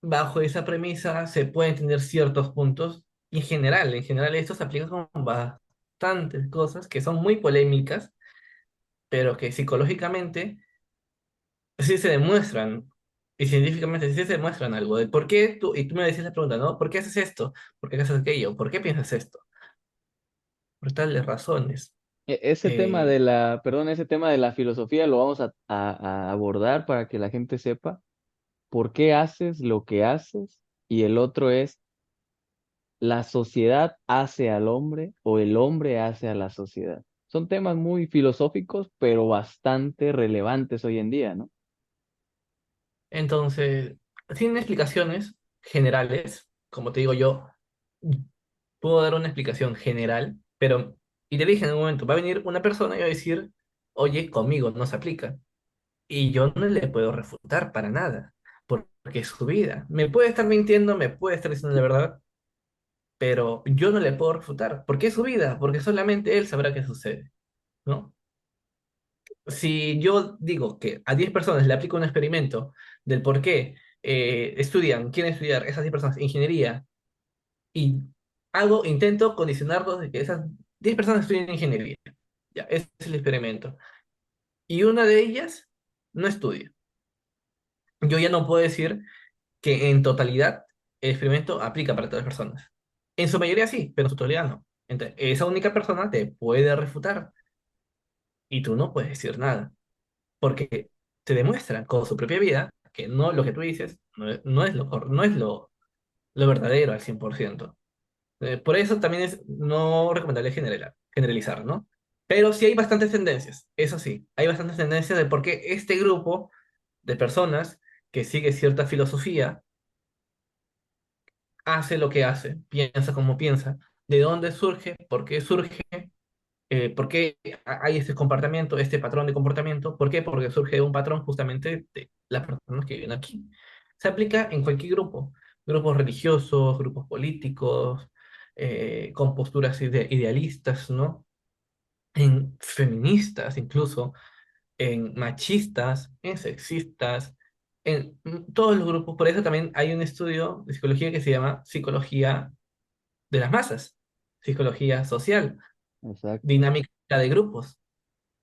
bajo esa premisa se pueden tener ciertos puntos y en general esto se aplica con bastantes cosas que son muy polémicas, pero que psicológicamente sí se demuestran y científicamente sí se demuestran algo de por qué tú, y tú me decías la pregunta, ¿no? ¿Por qué haces esto? ¿Por qué haces aquello? ¿Por qué piensas esto? Por tales razones. Ese tema Eh, perdón, ese tema de la filosofía lo vamos a abordar para que la gente sepa por qué haces lo que haces y el otro es la sociedad hace al hombre o el hombre hace a la sociedad. Son temas muy filosóficos, pero bastante relevantes hoy en día, ¿no? entonces, tienen explicaciones generales, como te digo yo, puedo dar una explicación general, pero, y te dije en un momento, va a venir una persona y va a decir, oye, conmigo no se aplica. Y yo no le puedo refutar para nada, porque es su vida. Me puede estar mintiendo, me puede estar diciendo la verdad, pero yo no le puedo refutar, porque es su vida, porque solamente él sabrá qué sucede, ¿no? Si yo digo que a 10 personas le aplico un experimento del por qué quieren estudiar esas 10 personas ingeniería y intento condicionarlos de que esas 10 personas estudien ingeniería, ya, ese es el experimento, y una de ellas no estudia, yo ya no puedo decir que en totalidad el experimento aplica para todas las personas. En su mayoría sí, pero en su totalidad no. Entonces, esa única persona te puede refutar y tú no puedes decir nada, porque te demuestran con su propia vida que no lo que tú dices no es lo verdadero al 100%. Por eso también es no recomendable generalizar, ¿no? Pero sí hay bastantes tendencias, eso sí, hay bastantes tendencias de por qué este grupo de personas que sigue cierta filosofía hace lo que hace, piensa como piensa, de dónde surge, por qué hay este comportamiento, este patrón de comportamiento, ¿por qué? Porque surge de un patrón justamente de las personas que viven aquí. Se aplica en cualquier grupo, grupos religiosos, grupos políticos, con posturas idealistas, ¿no? En feministas incluso, en machistas, en sexistas, en todos los grupos. Por eso también hay un estudio de psicología que se llama psicología de las masas, psicología social, Exacto. dinámica de grupos.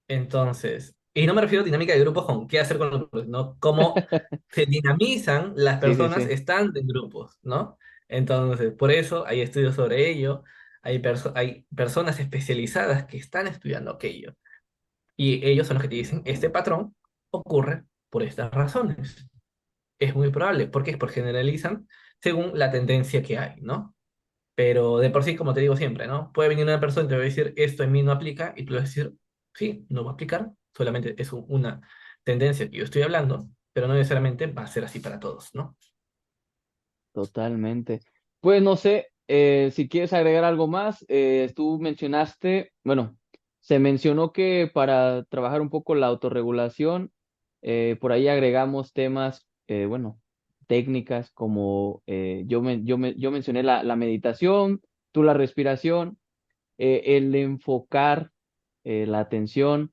Entonces, Y no me refiero a dinámica de grupos con qué hacer con los grupos, ¿no? Cómo se dinamizan las Sí, sí, personas sí, estando en grupos, ¿no? Entonces, por eso hay estudios sobre ello, hay personas especializadas que están estudiando aquello. Y ellos son los que te dicen, este patrón ocurre por estas razones. Es muy probable, porque es por generalizan según la tendencia que hay, ¿no? Pero de por sí, como te digo siempre, ¿no? Puede venir una persona y te va a decir, esto en mí no aplica, y tú le vas a decir, sí, no va a aplicar, solamente es una tendencia que yo estoy hablando, pero no necesariamente va a ser así para todos, ¿no? totalmente. Pues no sé, si quieres agregar algo más, tú mencionaste, bueno, se mencionó que para trabajar un poco la autorregulación, por ahí agregamos temas, bueno, técnicas como yo mencioné la meditación, tú la respiración, el enfocar la atención,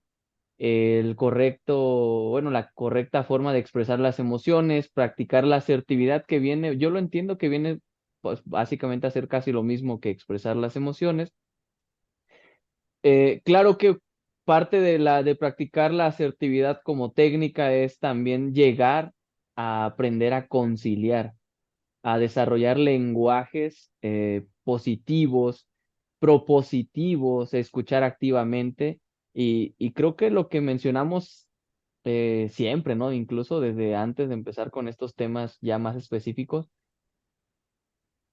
el correcto, bueno, la correcta forma de expresar las emociones, practicar la asertividad que viene, yo lo entiendo que viene pues básicamente a hacer casi lo mismo que expresar las emociones. Claro que parte de de practicar la asertividad como técnica es también llegar a aprender a conciliar, a desarrollar lenguajes positivos, propositivos, escuchar activamente. Y creo que lo que mencionamos siempre, ¿no? Incluso desde antes de empezar con estos temas ya más específicos,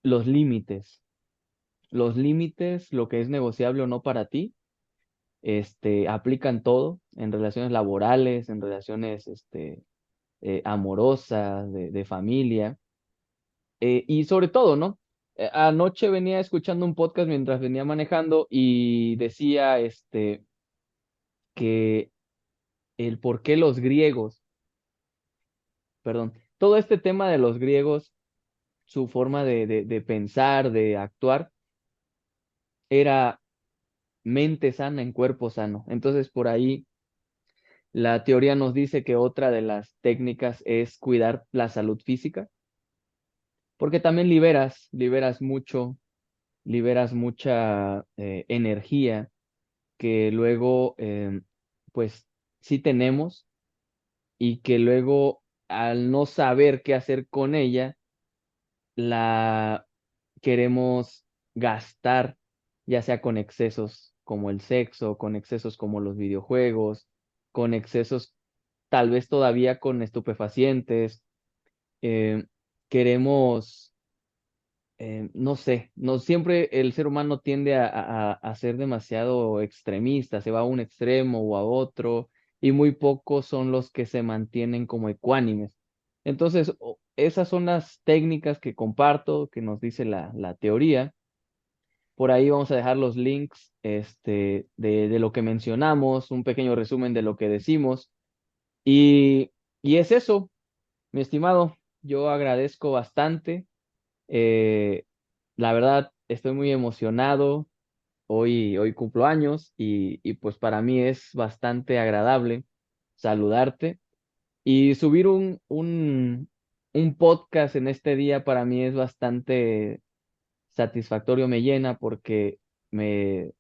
los límites. Los límites, lo que es negociable o no para ti, aplican todo en relaciones laborales, en relaciones amorosas, de familia. Y sobre todo, ¿no? Anoche venía escuchando un podcast mientras venía manejando y decía que el por qué los griegos, perdón, todo este tema de los griegos, su forma de pensar, de actuar, era mente sana en cuerpo sano. Entonces, por ahí la teoría nos dice que otra de las técnicas es cuidar la salud física, porque también liberas mucho, liberas mucha energía que luego, pues sí tenemos y que luego al no saber qué hacer con ella, la queremos gastar, ya sea con excesos como el sexo, con excesos como los videojuegos, con excesos tal vez todavía con estupefacientes. eh, Queremos no sé, no siempre el ser humano tiende a ser demasiado extremista, se va a un extremo o a otro, y muy pocos son los que se mantienen como ecuánimes. Entonces, esas son las técnicas que comparto, que nos dice la teoría. Por ahí vamos a dejar los links de lo que mencionamos, un pequeño resumen de lo que decimos. Y, y es eso, mi estimado, yo agradezco bastante. Eh, la verdad, estoy muy emocionado. Hoy cumplo años y pues para mí es bastante agradable saludarte y subir un podcast en este día para mí es bastante satisfactorio, me llena porque me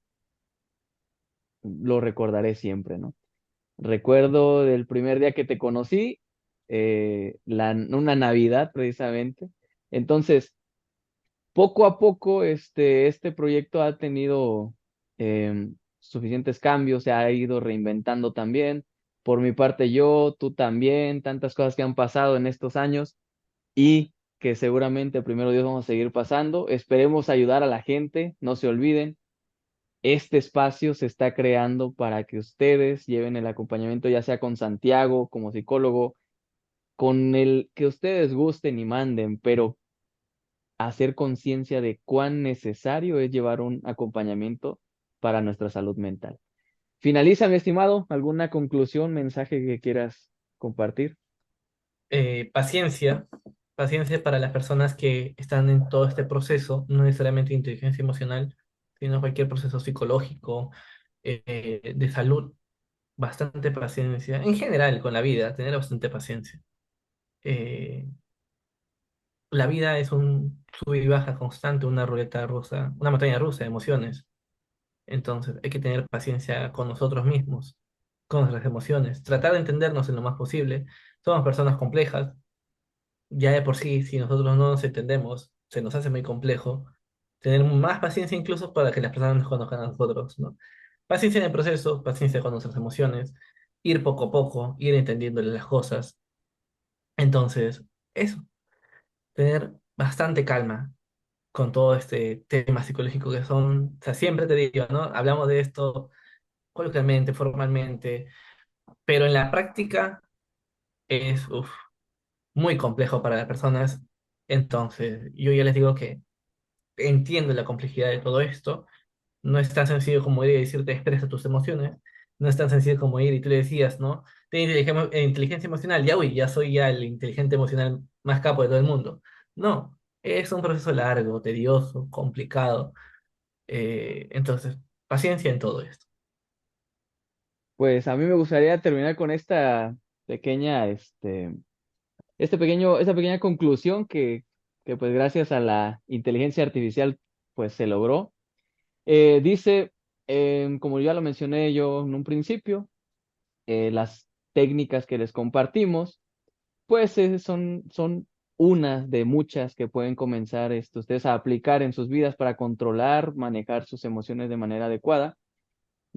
lo recordaré siempre, ¿no? Recuerdo del primer día que te conocí, una Navidad precisamente. Entonces, poco a poco, este proyecto ha tenido suficientes cambios, se ha ido reinventando también. Por mi parte, yo, tú también, tantas cosas que han pasado en estos años y que seguramente, primero Dios, vamos a seguir pasando. Esperemos ayudar a la gente, no se olviden. Este espacio se está creando para que ustedes lleven el acompañamiento, ya sea con Santiago como psicólogo, con el que ustedes gusten y manden, pero hacer conciencia de cuán necesario es llevar un acompañamiento para nuestra salud mental. Finaliza, mi estimado, ¿alguna conclusión, mensaje que quieras compartir? Paciencia, paciencia para las personas que están en todo este proceso, no necesariamente inteligencia emocional, sino cualquier proceso psicológico, de salud, bastante paciencia. En general, con la vida, tener bastante paciencia. Eh, la vida es un sub y baja constante, una ruleta rusa, una montaña rusa de emociones. Entonces, hay que tener paciencia con nosotros mismos, con nuestras emociones, tratar de entendernos en lo más posible. Somos personas complejas, ya de por sí, si nosotros no nos entendemos, se nos hace muy complejo. Tener más paciencia incluso para que las personas nos conozcan a nosotros, ¿no? Paciencia en el proceso, paciencia con nuestras emociones, ir poco a poco, ir entendiéndole las cosas. Entonces, eso, tener bastante calma con todo este tema psicológico que son, o sea, siempre te digo, ¿no? Hablamos de esto coloquialmente, formalmente, pero en la práctica es muy complejo para las personas. Entonces, yo ya les digo que entiendo la complejidad de todo esto. No es tan sencillo como ir y decirte expresa tus emociones. No es tan sencillo como ir y tú le decías, ¿no? Tengo inteligencia emocional, ya, uy, ya soy ya el inteligente emocional más capo de todo el mundo. No, es un proceso largo, tedioso, complicado. Entonces, paciencia en todo esto. Pues a mí me gustaría terminar con esta pequeña, esta pequeña conclusión que pues gracias a la inteligencia artificial pues se logró. Dice, como ya lo mencioné yo en un principio, las técnicas que les compartimos, pues son unas de muchas que pueden comenzar ustedes a aplicar en sus vidas para controlar, manejar sus emociones de manera adecuada.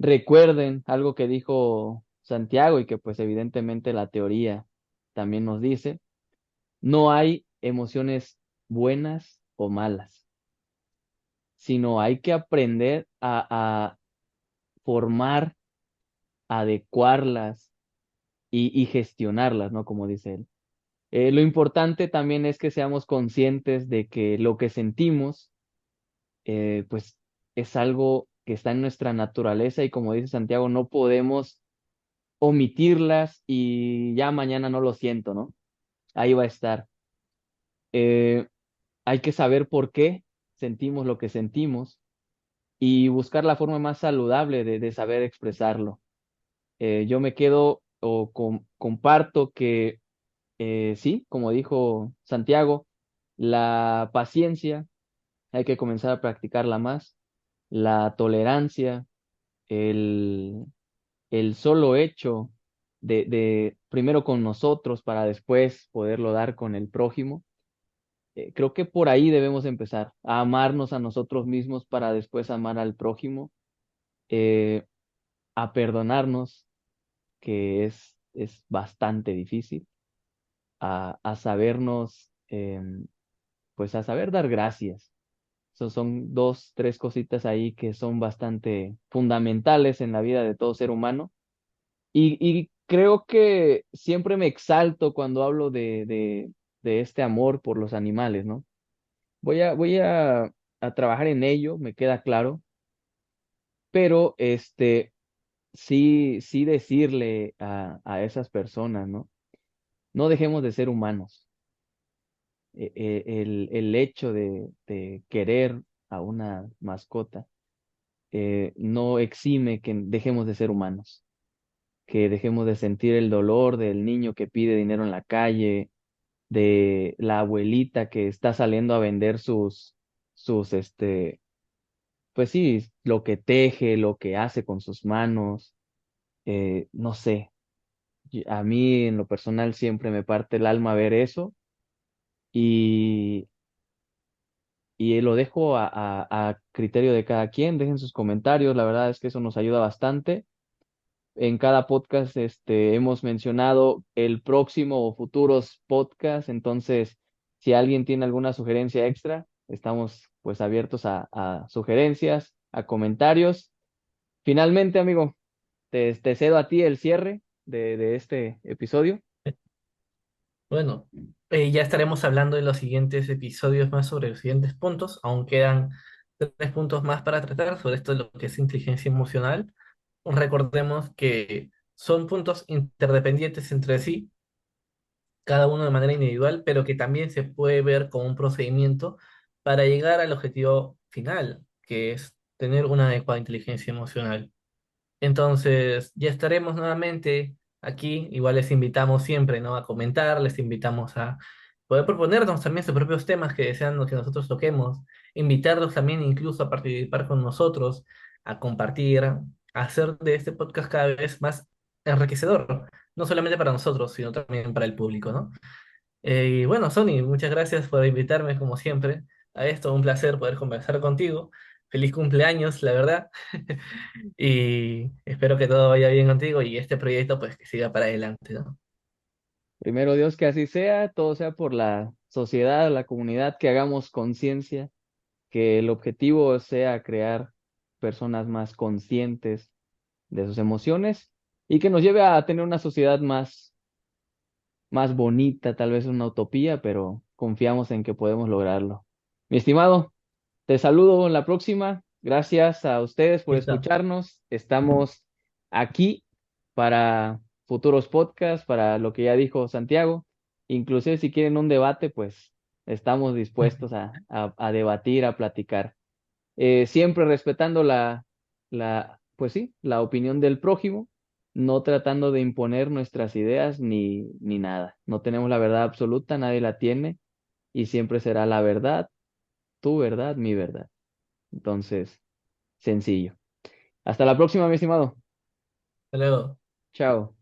Recuerden algo que dijo Santiago y que pues evidentemente la teoría también nos dice, no hay emociones buenas o malas, sino hay que aprender a formar, adecuarlas y gestionarlas, ¿no? Como dice él. Lo importante también es que seamos conscientes de que lo que sentimos, pues es algo que está en nuestra naturaleza y como dice Santiago, no podemos omitirlas y ya mañana no lo siento, ¿no? Ahí va a estar. Eh, Hay que saber por qué sentimos lo que sentimos y buscar la forma más saludable de saber expresarlo. Yo me quedo o comparto que sí, como dijo Santiago, la paciencia hay que comenzar a practicarla más, la tolerancia, el, el solo hecho de primero con nosotros para después poderlo dar con el prójimo. Creo que por ahí debemos empezar, a amarnos a nosotros mismos para después amar al prójimo, eh, a perdonarnos, que es bastante difícil, a sabernos, pues a saber dar gracias. Son dos, tres cositas ahí que son bastante fundamentales en la vida de todo ser humano. Y creo que siempre me exalto cuando hablo de este amor por los animales, ¿no? Voy a trabajar en ello, me queda claro, pero sí decirle a esas personas, ¿no? No dejemos de ser humanos. El hecho de querer a una mascota no exime que dejemos de ser humanos, que dejemos de sentir el dolor del niño que pide dinero en la calle, de la abuelita que está saliendo a vender sus, pues sí, lo que teje, lo que hace con sus manos, no sé, a mí en lo personal siempre me parte el alma ver eso y, y lo dejo a criterio de cada quien, dejen sus comentarios, la verdad es que eso nos ayuda bastante. En cada podcast hemos mencionado el próximo o futuros podcasts, entonces si alguien tiene alguna sugerencia extra, estamos pues abiertos a sugerencias, a comentarios. Finalmente, amigo, te cedo a ti el cierre de este episodio. Bueno, ya estaremos hablando en los siguientes episodios más sobre los siguientes puntos. Aún quedan 3 puntos más para tratar sobre esto de lo que es inteligencia emocional. Recordemos que son puntos interdependientes entre sí, cada uno de manera individual, pero que también se puede ver como un procedimiento para llegar al objetivo final, que es tener una adecuada inteligencia emocional. Entonces, ya estaremos nuevamente aquí. Igual les invitamos siempre, ¿no? A comentar, les invitamos a poder proponernos también sus propios temas que desean que nosotros toquemos, invitarlos también incluso a participar con nosotros, a compartir, a hacer de este podcast cada vez más enriquecedor, no solamente para nosotros, sino también para el público, ¿no? Y bueno, Sony, muchas gracias por invitarme, como siempre, a esto. Un placer poder conversar contigo. Feliz cumpleaños, la verdad. Y espero que todo vaya bien contigo y este proyecto, pues, que siga para adelante, ¿no? Primero Dios, que así sea, todo sea por la sociedad, la comunidad, que hagamos conciencia, que el objetivo sea crear personas más conscientes de sus emociones y que nos lleve a tener una sociedad más bonita, tal vez una utopía, pero confiamos en que podemos lograrlo. Mi estimado, te saludo en la próxima. Gracias a ustedes por Listo. escucharnos. Estamos aquí para futuros podcasts, para lo que ya dijo Santiago. Inclusive si quieren un debate, pues estamos dispuestos a debatir, a platicar. Siempre respetando pues sí, la opinión del prójimo, no tratando de imponer nuestras ideas ni nada. No tenemos la verdad absoluta, nadie la tiene y siempre será la verdad, tu verdad, mi verdad. Entonces, sencillo. Hasta la próxima, mi estimado. Hasta luego. Chao.